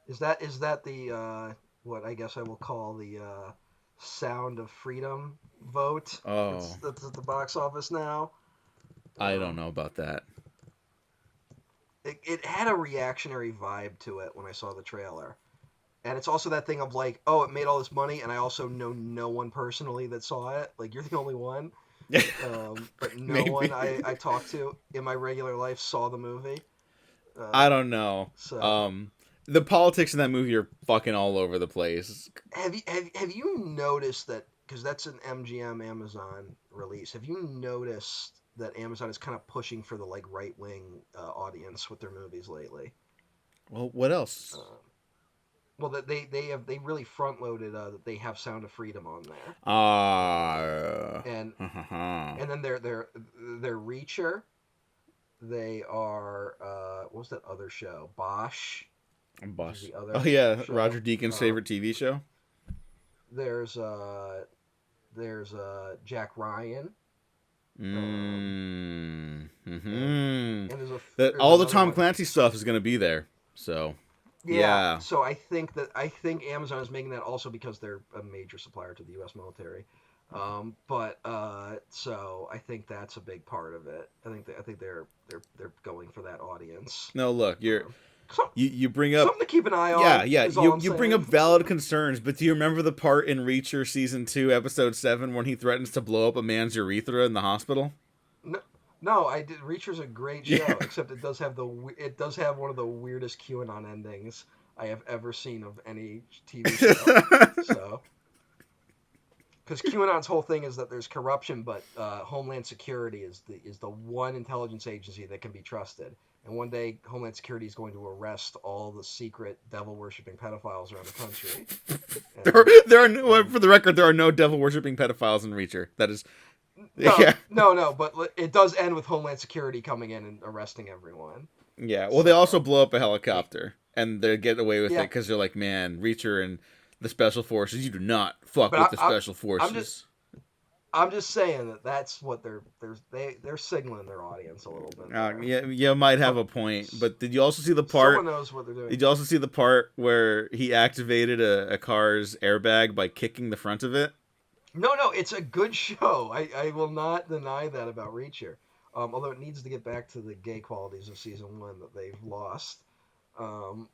Is that the what I guess I will call the Sound of Freedom vote? Oh, That's at the box office now. I don't Um, know about that. it had a reactionary vibe to it when I saw the trailer. And it's also that thing of like, oh, it made all this money, and I also know no one personally that saw it. Like, you're the only one. But no one Maybe. I talked to in my regular life saw the movie. I Uh, don't know. so, Um, the politics in that movie are fucking all over the place. have you noticed that? Because that's an MGM Amazon release. Have you noticed that Amazon is kind of pushing for the like right wing audience with their movies lately? Well, what else? Um, well, that they really front loaded that they have Sound of Freedom on there, and Uh, and then their Reacher. They are what was that other show? Bosch, which is Boss. the Oh other yeah, show. Roger Deakins' Um, favorite TV show. there's Jack Ryan. Um, and Hmm. and That there's all the another Tom one. Clancy stuff is gonna be there. So Yeah, yeah. so I think Amazon is making that also because they're a major supplier to the U.S. military. So I think that's a big part of it. I think they're going for that audience. No, look, Um, some, you bring up Something to keep an eye yeah, on yeah, is all I'm you bring up saying. valid concerns, but do you remember the part in Reacher season 2, episode 7, when he threatens to blow up a man's urethra in the hospital? No, no, I did. Reacher's a great Yeah. show, except it does have one of the weirdest QAnon endings I have ever seen of any TV show. So, because QAnon's whole thing is that there's corruption, but Homeland Security is the one intelligence agency that can be trusted. And one day, Homeland Security is going to arrest all the secret devil worshipping pedophiles around the country. And There are no, and for the record, there are no devil worshipping pedophiles in Reacher. That is, no, yeah, no, but it does end with Homeland Security coming in and arresting everyone. yeah. Well, they also So, blow up a it, helicopter, and they get away with it yeah, because they're like, man, Reacher and the special forces, you do not fuck but with the I, special I'm just forces. I'm just saying that that's what they're signaling their audience a little bit there. Yeah, you might have Some a point, but did you also see the someone part? knows what they're doing. Did you also see the part where he activated a car's airbag by kicking the front of it? No, no, it's a good show. I will not deny that about Reacher. Although it needs to get back to the gay qualities of season one that they've lost. Um,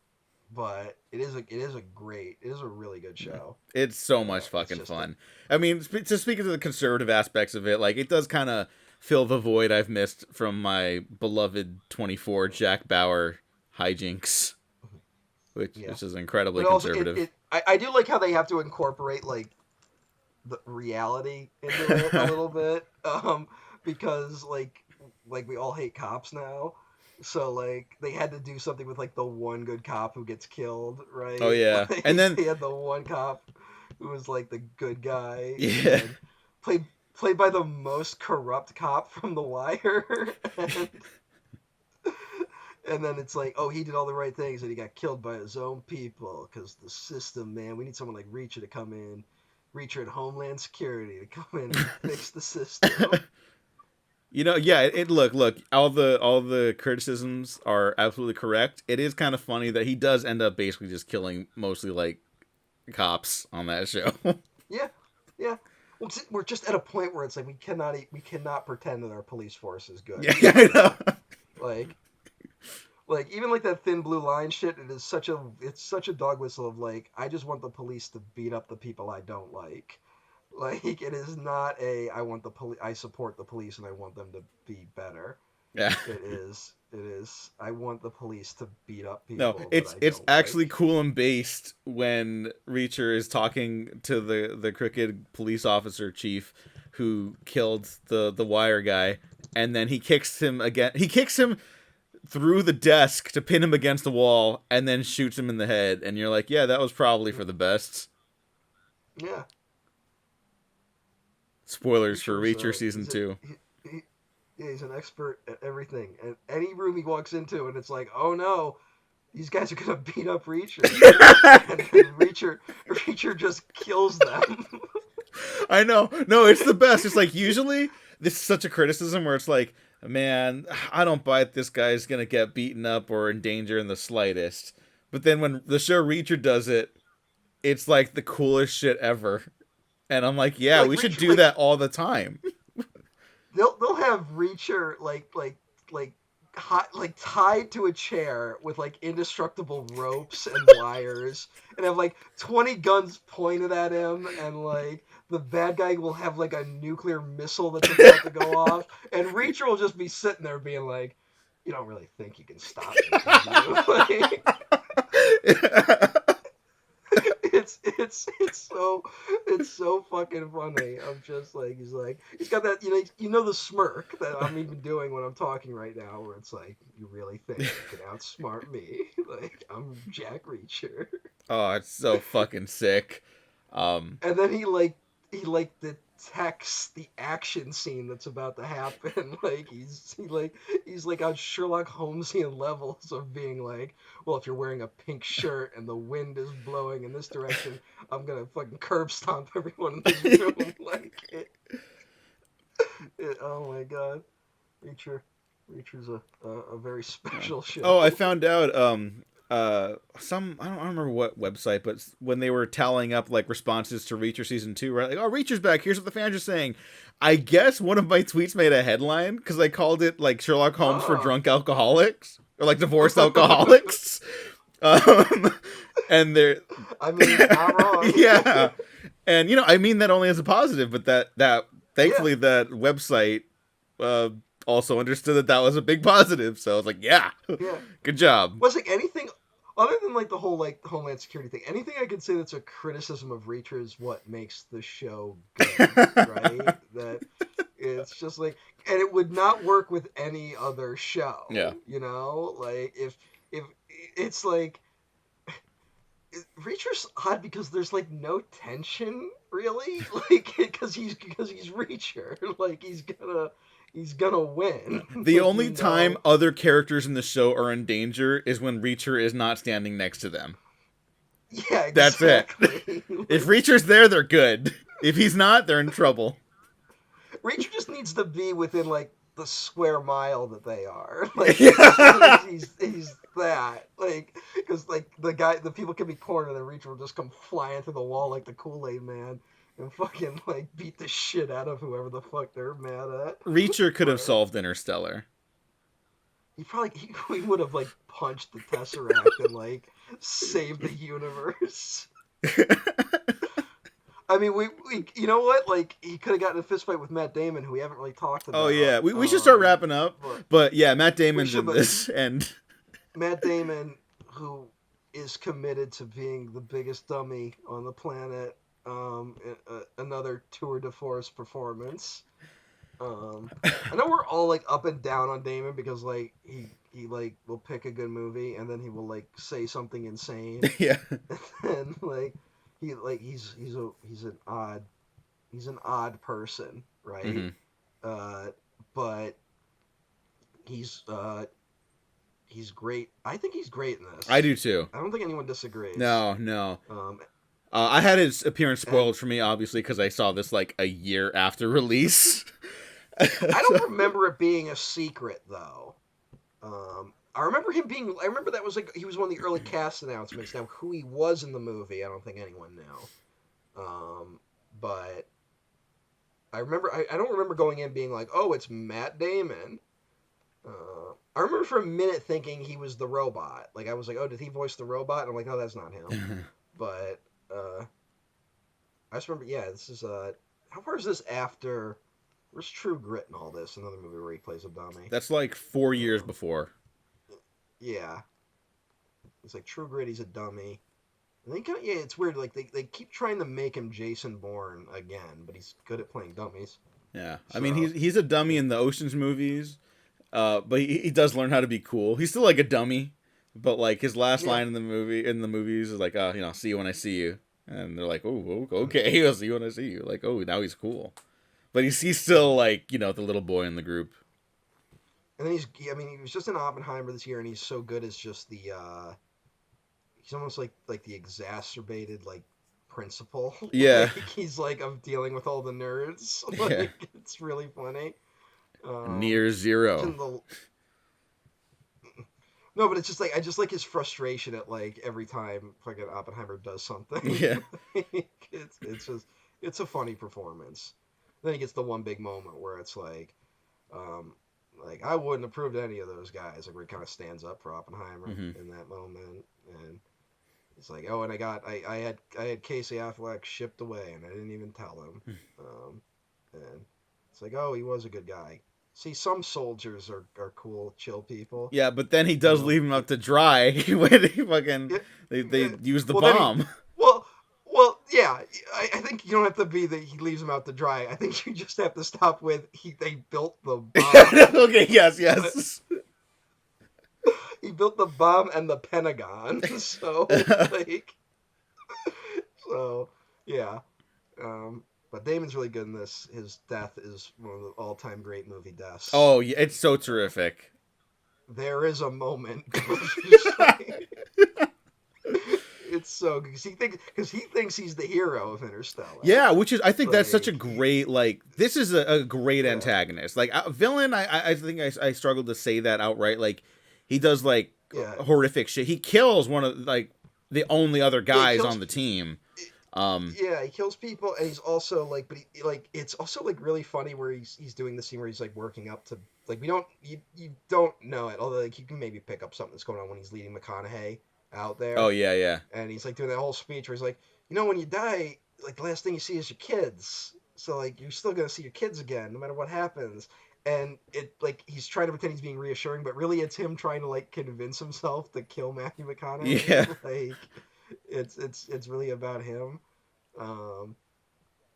but it is a really good show. It's so much It's fucking just a fun. I mean, to speak to the conservative aspects of it, like it does kind of fill the void I've missed from my beloved 24 Jack Bauer hijinks, yeah. which is incredibly But also conservative. I do like how they have to incorporate like the reality into it a little bit. Because like we all hate cops now. So like they had to do something with like the one good cop who gets killed, Oh right? yeah, and Like then they had the one cop who was like the good guy, and yeah, then played by the most corrupt cop from The Wire, and then it's like, oh, he did all the right things, and he got killed by his own people because the system, man. We need someone like Reacher to come in, Reacher and Homeland Security to come in and fix the system. yeah. Look, all the criticisms are absolutely correct. It is kind of funny that he does end up basically just killing mostly like cops on that show. Yeah, yeah. Well, we're just at a point where it's like we cannot pretend that our police force is good Yeah, I anymore. know. Like even like that thin blue line shit. It's such a dog whistle of like I just want the police to beat up the people I don't like. Like it is not a I want the police. I support the police and I want them to be better. Yeah. It is I want the police to beat up No, people that I it's don't actually like. cool and based when Reacher is talking to the crooked police officer chief who killed the wire guy, and then he kicks him again. He kicks him through the desk to pin him against the wall, and then shoots him in the head. And you're like, yeah, that was probably for the best. Yeah, Spoilers for Reacher's Reacher season he's a 2. he, yeah, he's an expert at everything. And any room he walks into, and it's like, oh no, these guys are gonna beat up Reacher, and Reacher just kills them. I know. No, it's the best. It's like usually this is such a criticism where it's like, man, I don't buy it. This guy's gonna get beaten up or in danger in the slightest. But then when the show Reacher does it, it's like the coolest shit ever. And I'm like, yeah, like we should Reacher, do that all the time. they'll have Reacher like hot, like tied to a chair with like indestructible ropes and wires, and have like 20 guns pointed at him, and like the bad guy will have like a nuclear missile that's about to go off, and Reacher will just be sitting there being like, "You don't really think you can stop me, do you?" Like, it's so fucking funny. I'm just like he's got that the smirk that I'm even doing when I'm talking right now, where it's like you really think you can outsmart me? Like I'm Jack Reacher, Oh, it's so fucking sick. Um, and then he detects the action scene that's about to happen. Like he's like on Sherlock Holmesian levels of being like, well, if you're wearing a pink shirt and the wind is blowing in this direction, I'm gonna fucking curb stomp everyone in this room. Like oh my god, Reacher, Reacher's a very special oh, I show. found out. some, I don't remember what website, but when they were tallying up like responses to Reacher season 2, right? Like, oh, Reacher's back. Here's what the fans are saying. I guess one of my tweets made a headline because I called it like Sherlock Holmes for Oh. drunk alcoholics or like divorced alcoholics. Um, and they're I mean, not wrong. yeah, and I mean that only as a positive, but that Yeah, thankfully that website uh, also understood that was a big positive. So I was like, yeah, yeah. good job. Was like anything other than like the whole like Homeland Security thing? Anything I could say that's a criticism of Reacher is what makes the show good, right? That it's just like, and it would not work with any other Yeah. show, like if it's like Reacher's odd because there's like no tension really, like because he's Reacher, like he's gonna win, The like only time other characters in the show are in danger is when Reacher is not standing next to them. Yeah, That's it. exactly. If Like, Reacher's there, they're good. If he's not, they're in trouble. Reacher just needs to be within like the square mile that they are. Like as long as Yeah. he's that, like, because like the people can be cornered, and then Reacher will just come flying through the wall like the Kool-Aid Man and fucking like beat the shit out of whoever the fuck they're mad at. Reacher could have But solved Interstellar. he would have like punched the Tesseract and like saved the universe. I mean, we you know what? Like, he could have gotten a fist fight with Matt Damon, who we haven't really talked Oh about. yeah, we should start wrapping up. But But yeah, Matt we Damon's should. in But this, and Matt Damon, who is committed to being the biggest dummy on the planet, another tour de force performance. I know we're all like up and down on Damon because like he like will pick a good movie and then he will like say something insane yeah, and like he's an odd person, right? hmm Uh, but he's he's great. I think he's great in I this. do too. I don't think anyone disagrees. No, no. Um, I had his appearance and spoiled for me, obviously, because I saw this like a year after release. I So, don't remember it being a secret though. I remember him being. I remember that was like he was one of the early cast announcements. Now who he was in the movie, I don't think anyone knew. But I remember. I don't remember going in being like, "Oh, it's Matt Damon." I remember for a minute thinking he was the robot. Like I was like, "Oh, did he voice the robot?" And I'm like, "No, that's not him." But I just remember. Yeah, this is how far is this after? Where's True Grit and all this? Another movie where he plays a dummy. that's like 4 years Um, before. yeah, it's like True Grit. He's a dummy. And they kind of, yeah, it's weird. Like they keep trying to make him Jason Bourne again, but he's good at playing dummies. Yeah, I mean So he's a dummy it, in the Ocean's movies, but he does learn how to be cool. He's still like a dummy, but like his last yeah, line in the movies is like, see you when I see you, and they're like, oh, okay, I'll see you when I see you. Like, oh, now he's cool, but he's still like the little boy in the group. and then I mean, he was just in Oppenheimer this year, and he's so good as just the. He's almost like the exacerbated like principal. Yeah, Like he's like I'm dealing with all the nerds. yeah, Like it's really funny. near In zero. the No, but it's just like I just like his frustration at like every time fucking Oppenheimer does something. Yeah, It's just it's a funny performance. Then he gets the one big moment where it's um, like I wouldn't approve of any of those guys. Like where he kind of stands up for Oppenheimer hmm in that moment, and it's like, oh, and I had Casey Affleck shipped away, and I didn't even tell him. And it's like, oh, he was a good guy. See, some soldiers are cool, chill people. yeah, but then he You does know, leave him up to dry when he fucking yeah, they yeah. use the Well, then bomb. well, well, yeah. I think you don't have to be that he leaves him out to dry. I think you just have to stop with they built the bomb. Okay, yes. He built the bomb and the Pentagon. So like, so yeah. But Damon's really good in this. His death is one of the all-time great movie deaths. Oh, yeah, it's so terrific. There is a moment. Just like, it's so because he thinks he's the hero of Interstellar. Yeah, which is I think that's such a Like great like this is a great yeah, antagonist. Like villain, I think I struggled to say that outright. Like he does like Yeah, horrific shit. He kills one of like the only other yeah, he guys on kills. the team. Um, Yeah, he kills people, and he's also like, but he like it's also like really funny where he's doing the scene where he's like working up to like we don't you don't know it, although like you can maybe pick up something that's going on when he's leading McConaughey out oh there, yeah, yeah, and he's like doing that whole speech where he's like, when you die, like the last thing you see is your kids, so like you're still gonna see your kids again no matter what happens. And it like he's trying to pretend he's being reassuring, but really it's him trying to like convince himself to kill Matthew yeah. McConaughey. Like it's really about him. Um,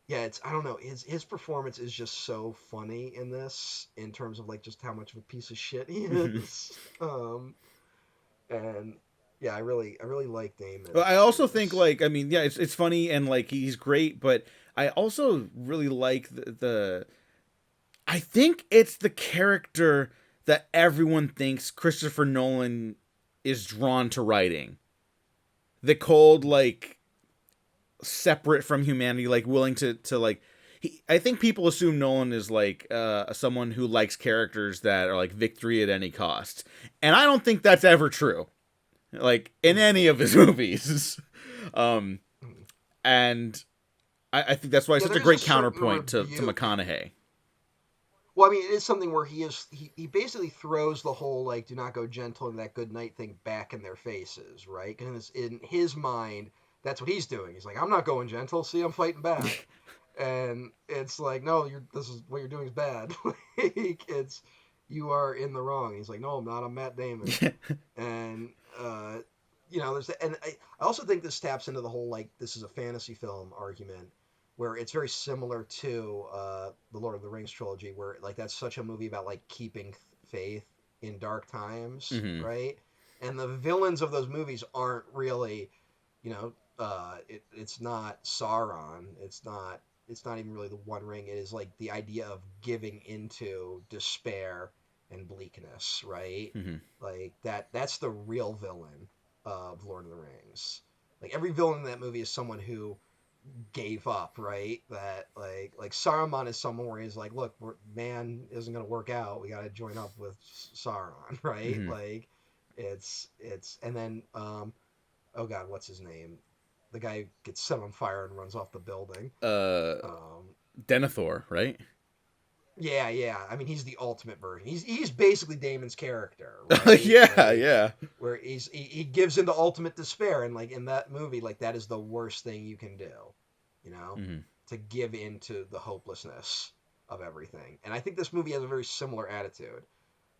yeah, it's I don't know. His performance is just so funny in this, in terms of like just how much of a piece of shit he is. And yeah, I really like Well, Damon I in also think this. like I mean, yeah, it's funny and like he's great, but I also really like the I think it's the character that everyone thinks Christopher Nolan is drawn to writing. The cold, like separate from humanity, like willing to like. I think people assume Nolan is like someone who likes characters that are like victory at any cost, and I don't think that's ever true. Like in Mm, any of his movies, um, mm. and I think that's why it's Yeah, such a there is a great certain counterpoint to rebuke. McConaughey. Well, I mean, it is something where he basically throws the whole like "do not go gentle" and that good night thing back in their faces, right? Because in his mind, that's what he's doing. He's like, "I'm not going gentle. See, I'm fighting back." And it's like, no, this is what you're doing is bad. Like, it's you are in the wrong. He's like, no, I'm not. I'm Matt Damon. And I also think this taps into the whole like this is a fantasy film argument, where it's very similar to the Lord of the Rings trilogy, where like that's such a movie about like keeping faith in dark times, Hmm. right? And the villains of those movies aren't really, it's not Sauron. It's not even really the One Ring. It is like the idea of giving into despair and bleakness, right? Hmm. Like that's the real villain of Lord of the Rings. Like every villain in that movie is someone who gave up, right? That like Saruman is someone where he's like, look, man isn't gonna work out. We gotta join up with Sauron, right? Hmm. Like it's and then oh god, what's his name? The guy who gets set on fire and runs off the building. Uh, Um, Denethor, right? yeah, yeah. I mean, he's the ultimate version. He's basically Damon's character, right? Yeah, Like yeah. where he gives into ultimate despair, and like in that movie, like that is the worst thing you can do, you know, Hmm. to give into the hopelessness of everything. And I think this movie has a very similar attitude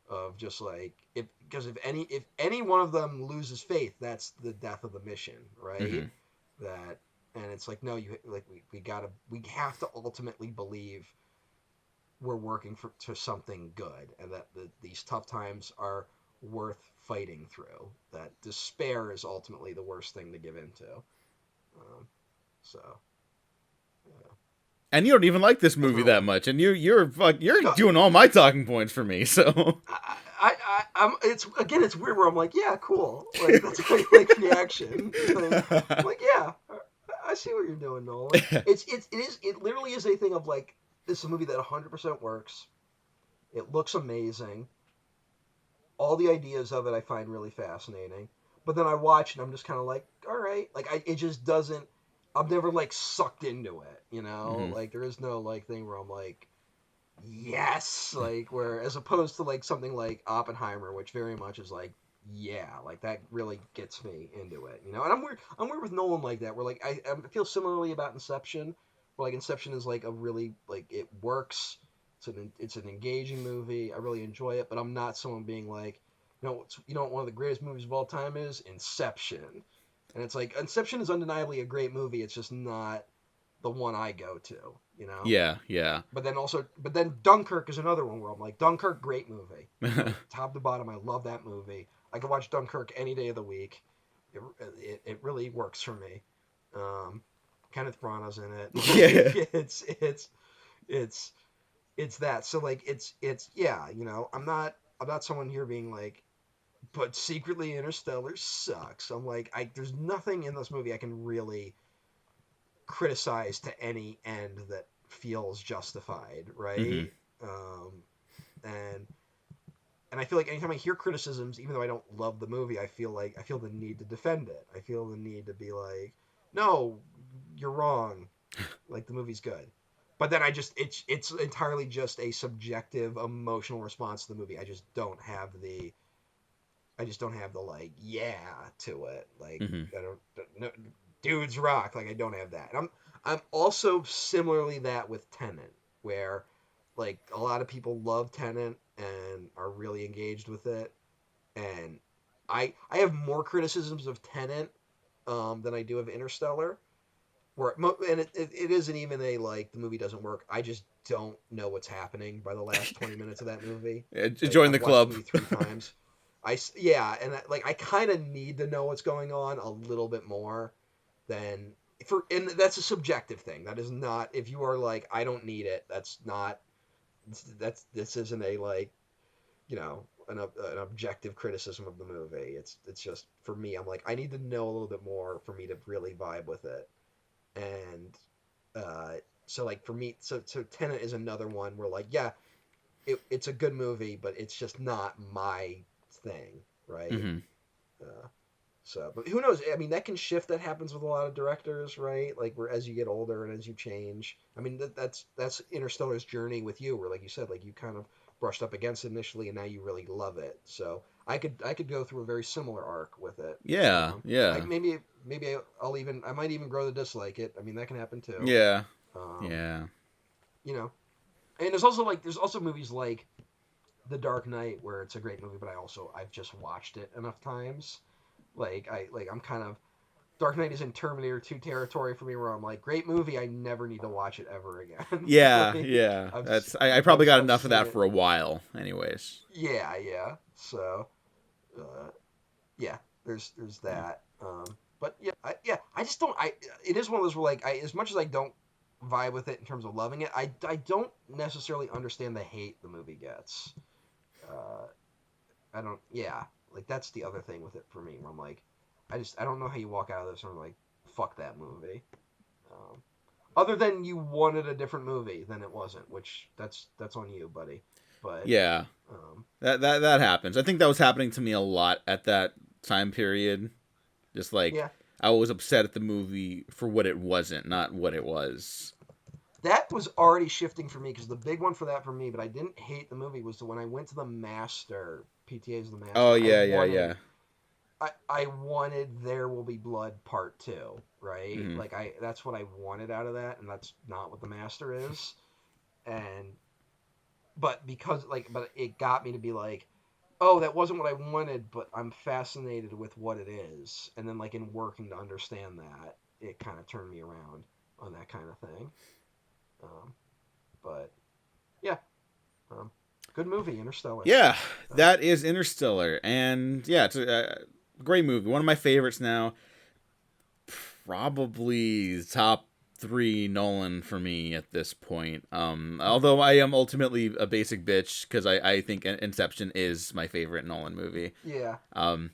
of just like if any one of them loses faith, that's the death of the mission, right? Hmm. That and it's like no, you like we have to ultimately believe we're working for something good, and that these tough times are worth fighting through. That despair is ultimately the worst thing to give into. So yeah. And you don't even like this That's movie my that one. much, and you're No, doing all my talking points for me. So I'm. It's again. It's weird where I'm like, yeah, cool. Like that's how you like reaction. Like I'm like, yeah, I see what you're doing, Nolan. It literally is a thing of like this is a movie that 100% works. It looks amazing. All the ideas of it I find really fascinating. But then I watch and I'm just kind of like, all right, like it just doesn't. I'm never like sucked into it, you know. hmm. Like there is no like thing where I'm like, yes, like where as opposed to like something like Oppenheimer, which very much is like, yeah, like that really gets me into it, you know. And I'm weird with Nolan like that, where like I feel similarly about Inception, where like Inception is like a really like it works. It's an engaging movie. I really enjoy it, but I'm not someone being like, what one of the greatest movies of all time is Inception, and it's like Inception is undeniably a great movie. It's just not the one I go to, you know. Yeah, yeah. But then Dunkirk is another one where I'm like, Dunkirk, great movie, like top to bottom. I love that movie. I can watch Dunkirk any day of the week. It really works for me. Um, Kenneth Branagh's in it. Yeah. Like, it's it's that. So like it's yeah. I'm not someone here being like, but secretly Interstellar sucks. I'm like there's nothing in this movie I can really criticize to any end that feels justified, Hmm. right? Um, and and I feel like anytime I hear criticisms, even though I don't love the movie, I feel the need to defend it. I feel the need to be like, no, you're wrong. Like the movie's good. But then it's entirely just a subjective emotional response to the movie. I just don't have the like yeah to it. Like Mm-hmm. I don't no, dudes rock. Like I don't have that. I'm also similarly that with Tenet, where like a lot of people love Tenet and are really engaged with it, and I have more criticisms of Tenet than I do of Interstellar. And it isn't even a like the movie doesn't work. I just don't know what's happening by the last 20 minutes of that movie. Like Join I've the watched the club. movie 3 times. Yeah, and I kind of need to know what's going on a little bit more than and that's a subjective thing. That is not if you are like I don't need it. That's not this isn't a like an objective criticism of the movie. It's just for me. I'm like I need to know a little bit more for me to really vibe with it. And uh, so like for me, so Tenet is another one where like yeah, it's a good movie, but it's just not my thing, right? Mm-hmm. Uh, but who knows? I mean, that can shift. That happens with a lot of directors, right? Like, where as you get older and as you change. I mean, that's Interstellar's journey with you, where like you said, like you kind of brushed up against it initially, and now you really love it. So I could go through a very similar arc with it. Yeah, I yeah, maybe I might even grow to dislike it. I mean, that can happen too. yeah, Um, yeah. you know, and there's also movies like The Dark Knight where it's a great movie, but I've just watched it enough times. I'm kind of Dark Knight is in Terminator 2 territory for me, where I'm like, great movie, I never need to watch it ever again. Yeah, like yeah. I probably got I've enough of seen that it. for a while, anyways. Yeah. So, uh, yeah, there's Yeah. that. But I just don't. It is one of those where like as much as I don't vibe with it in terms of loving it, I don't necessarily understand the hate the movie gets. Uh, I don't. Yeah, like that's the other thing with it for me, where I'm like, I don't know how you walk out of this and I'm like, fuck that movie. Um, Other than you wanted a different movie than it wasn't, which that's on you, buddy. But Yeah, um, that happens. I think that was happening to me a lot at that time period. Just like yeah, I was upset at the movie for what it wasn't, not what it was. that was already shifting for me because the big one for that for me, but I didn't hate the movie was when I went to the Master. PTA's the Oh Master. yeah, yeah, yeah. I wanted There Will Be Blood Part 2, right? Hmm. Like that's what I wanted out of that, and that's not what the Master is. And but it got me to be like, oh, that wasn't what I wanted, but I'm fascinated with what it is. And then like in working to understand that, it kind of turned me around on that kind of thing. Um, but yeah, um, good movie, Interstellar. Yeah, Uh, that is Interstellar, and yeah, it's a great movie. One of my favorites now. Probably top three Nolan for me at this point. Although I am ultimately a basic bitch because I think Inception is my favorite Nolan movie. yeah, Um,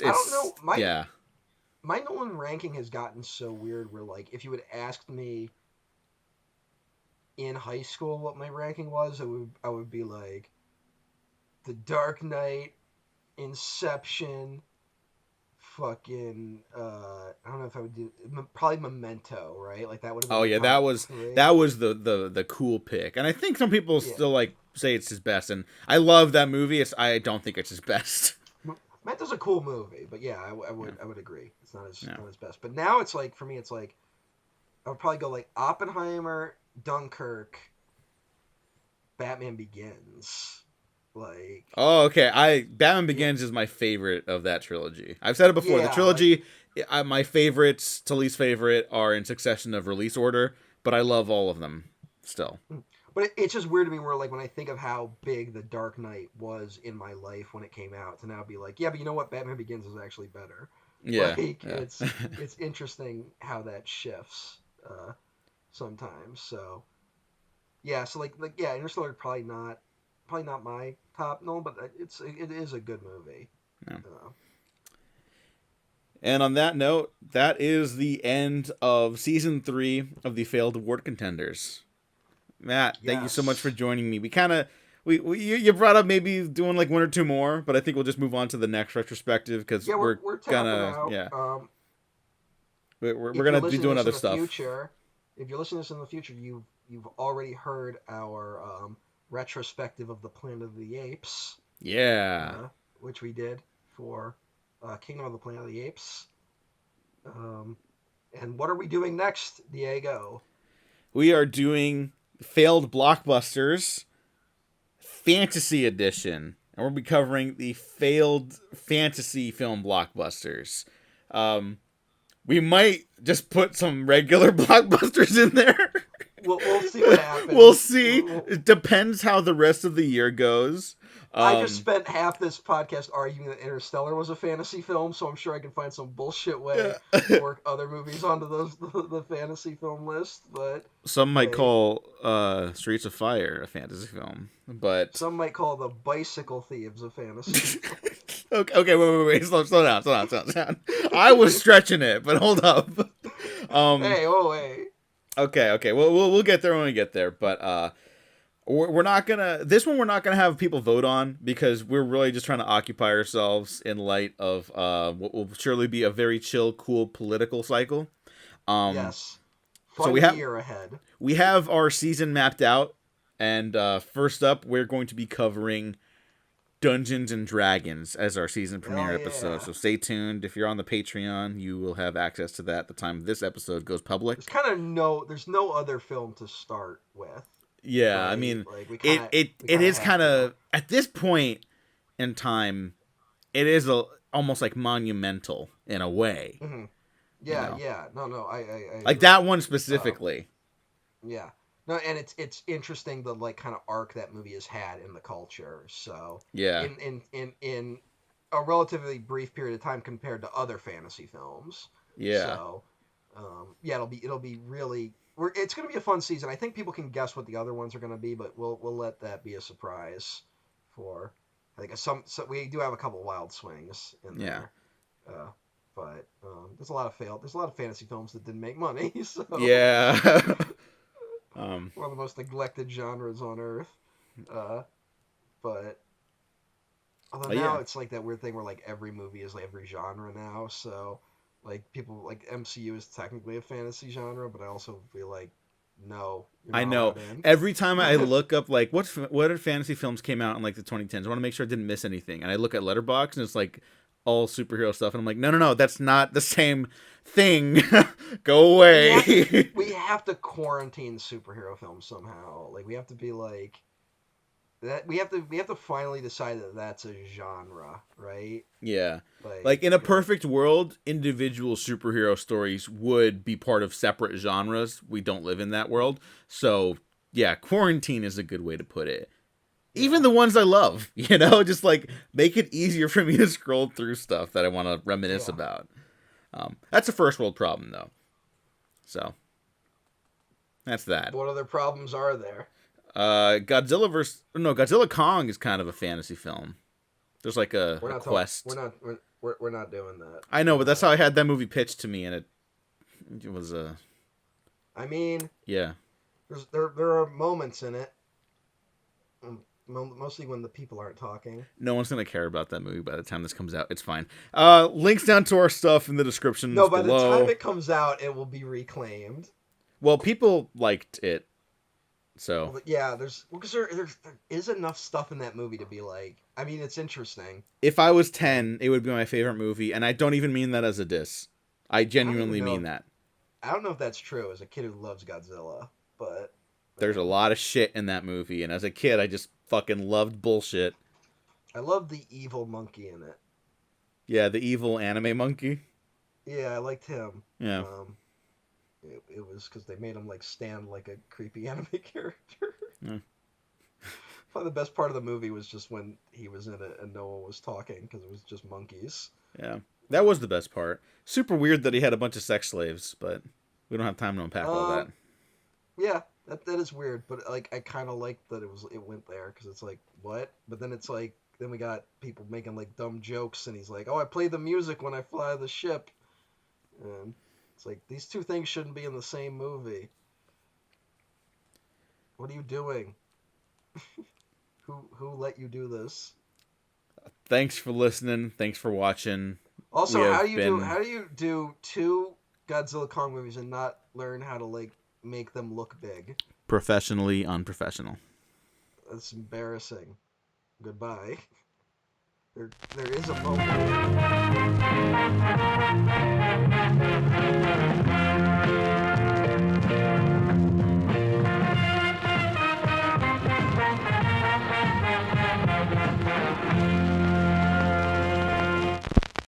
I don't know. yeah. My Nolan ranking has gotten so weird. Where like, if you had asked me in high school what my ranking was, I would be like, The Dark Knight, Inception, fucking I don't know if I would do probably Memento, right? Like that would have been Oh my yeah, top three. that was the cool pick, and I think some people Yeah, still like say it's his best, and I love that movie. I don't think it's his best. Memento's a cool movie, but yeah, Yeah, I would agree. It's yeah. not his best. But now it's like for me, it's like I would probably go like Oppenheimer, Dunkirk, Batman Begins, like Oh, okay. I Batman yeah, Begins is my favorite of that trilogy. I've said it before. The yeah, like trilogy, my favorites to least favorite are in succession of release order, but I love all of them still. but it's just weird to me where like when I think of how big The Dark Knight was in my life when it came out, to now be like, yeah, but you know what, Batman Begins is actually better. Yeah, Like yeah, it's interesting how that shifts sometimes. So yeah, so like yeah, Interstellar probably not my top no, but it is a good movie. yeah. Uh, And on that note, that is the end of season 3 of the failed award contenders. Matt, thank you so much for yes, joining me. We kind of You brought up maybe doing like one or two more, but I think we'll just move on to the next retrospective because Yeah, we're we're tapping gonna out. yeah we're If you're gonna be listening to doing this other in the stuff. future, if you're listening to this in the future, you've already heard our retrospective of the Planet of the Apes, Yeah, uh, which we did for Kingdom of the Planet of the Apes. Um, and what are we doing next, Diego? we are doing failed blockbusters fantasy edition, and we'll be covering the failed fantasy film blockbusters. Um, we might just put some regular blockbusters in there. We'll see what We'll happens. see. It depends how the rest of the year goes. I just spent half this podcast arguing that Interstellar was a fantasy film, so I'm sure I can find some bullshit way to work other movies onto the fantasy film list. But Some might hey, call Streets of Fire a fantasy film, but some might call the Bicycle Thieves a fantasy film. okay, wait, slow down. I was stretching it, but hold up. Um, Hey, oh hey. okay, we'll get there when we get there, but we're not gonna this one we're not gonna have people vote on because we're really just trying to occupy ourselves in light of what will surely be a very chill, cool political cycle. Um, Yes. so Fun year ahead. we have our season mapped out, and first up we're going to be covering Dungeons and Dragons as our season Hell premiere episode. yeah. So stay tuned. If you're on the Patreon, you will have access to that at the time this episode goes public. There's no other film to start with. Yeah, I Right? mean, Like it is have kind to. of at this point in time, it is almost like monumental in a way, Hmm. you Yeah, know, yeah. No, I like agree. that one specifically. Yeah. No, and it's interesting the like kind of arc that movie has had in the culture. So Yeah, in a relatively brief period of time compared to other fantasy films. yeah, So yeah, it'll be really it's gonna be a fun season. I think people can guess what the other ones are gonna be, but we'll let that be a surprise for I think so we do have a couple wild swings in yeah, there. Uh, but there's a lot of fantasy films that didn't make money, so yeah. um, one of the most neglected genres on earth. Uh, but although now yeah, it's like that weird thing where like every movie is like every genre now, so like people like MCU is technically a fantasy genre, but I also feel like no, you're I not know. allowed in. Every time I look up like what fantasy films came out in like the 2010s, I want to make sure I didn't miss anything. And I look at Letterboxd and it's like all superhero stuff, and I'm like, no, that's not the same thing. Go we have to away. we have to quarantine superhero films somehow. Like we have to be like that. We have to finally decide that that's a genre, right? Yeah. Like Like in a perfect world, individual superhero stories would be part of separate genres. We don't live in that world. So, yeah, quarantine is a good way to put it. yeah, Even the ones I love, just like make it easier for me to scroll through stuff that I want to reminisce yeah. about. That's a first world problem, though. So, that's that. What other problems are there? Godzilla Kong is kind of a fantasy film. There's like We're a not talking. quest. We're not doing that. I know, but that's how I had that movie pitched to me, and it was I mean, yeah. there are moments in it, mostly when the people aren't talking. No one's gonna care about that movie by the time this comes out. It's fine. Links down to our stuff in the descriptions No, by the time below. it comes out, it will be reclaimed. Well, people liked it, so Well, yeah, because there is enough stuff in that movie to be like. I mean, it's interesting. if I was 10, it would be my favorite movie, and I don't even mean that as a diss. I I don't even genuinely know. mean that. I don't know if that's true as a kid who loves Godzilla, but There's a lot of shit in that movie, and as a kid, I just fucking loved bullshit. I love the evil monkey in it. Yeah, the evil anime monkey. Yeah, I liked him. Yeah. It was because they made him like stand like a creepy anime character. Yeah. Probably the best part of the movie was just when he was in it and no one was talking because it was just monkeys. Yeah. That was the best part. Super weird that he had a bunch of sex slaves, but we don't have time to unpack all that. Yeah, that is weird, but like I kind of like that it went there because it's like what, but then it's like then we got people making like dumb jokes and he's like, oh, I play the music when I fly the ship, and it's like these two things shouldn't be in the same movie. What are you doing? Who let you do this? Thanks for listening. Thanks for watching. Also, We how have do you been do two Godzilla Kong movies and not learn how to like make them look big? professionally unprofessional. That's embarrassing. Goodbye. There is a moment.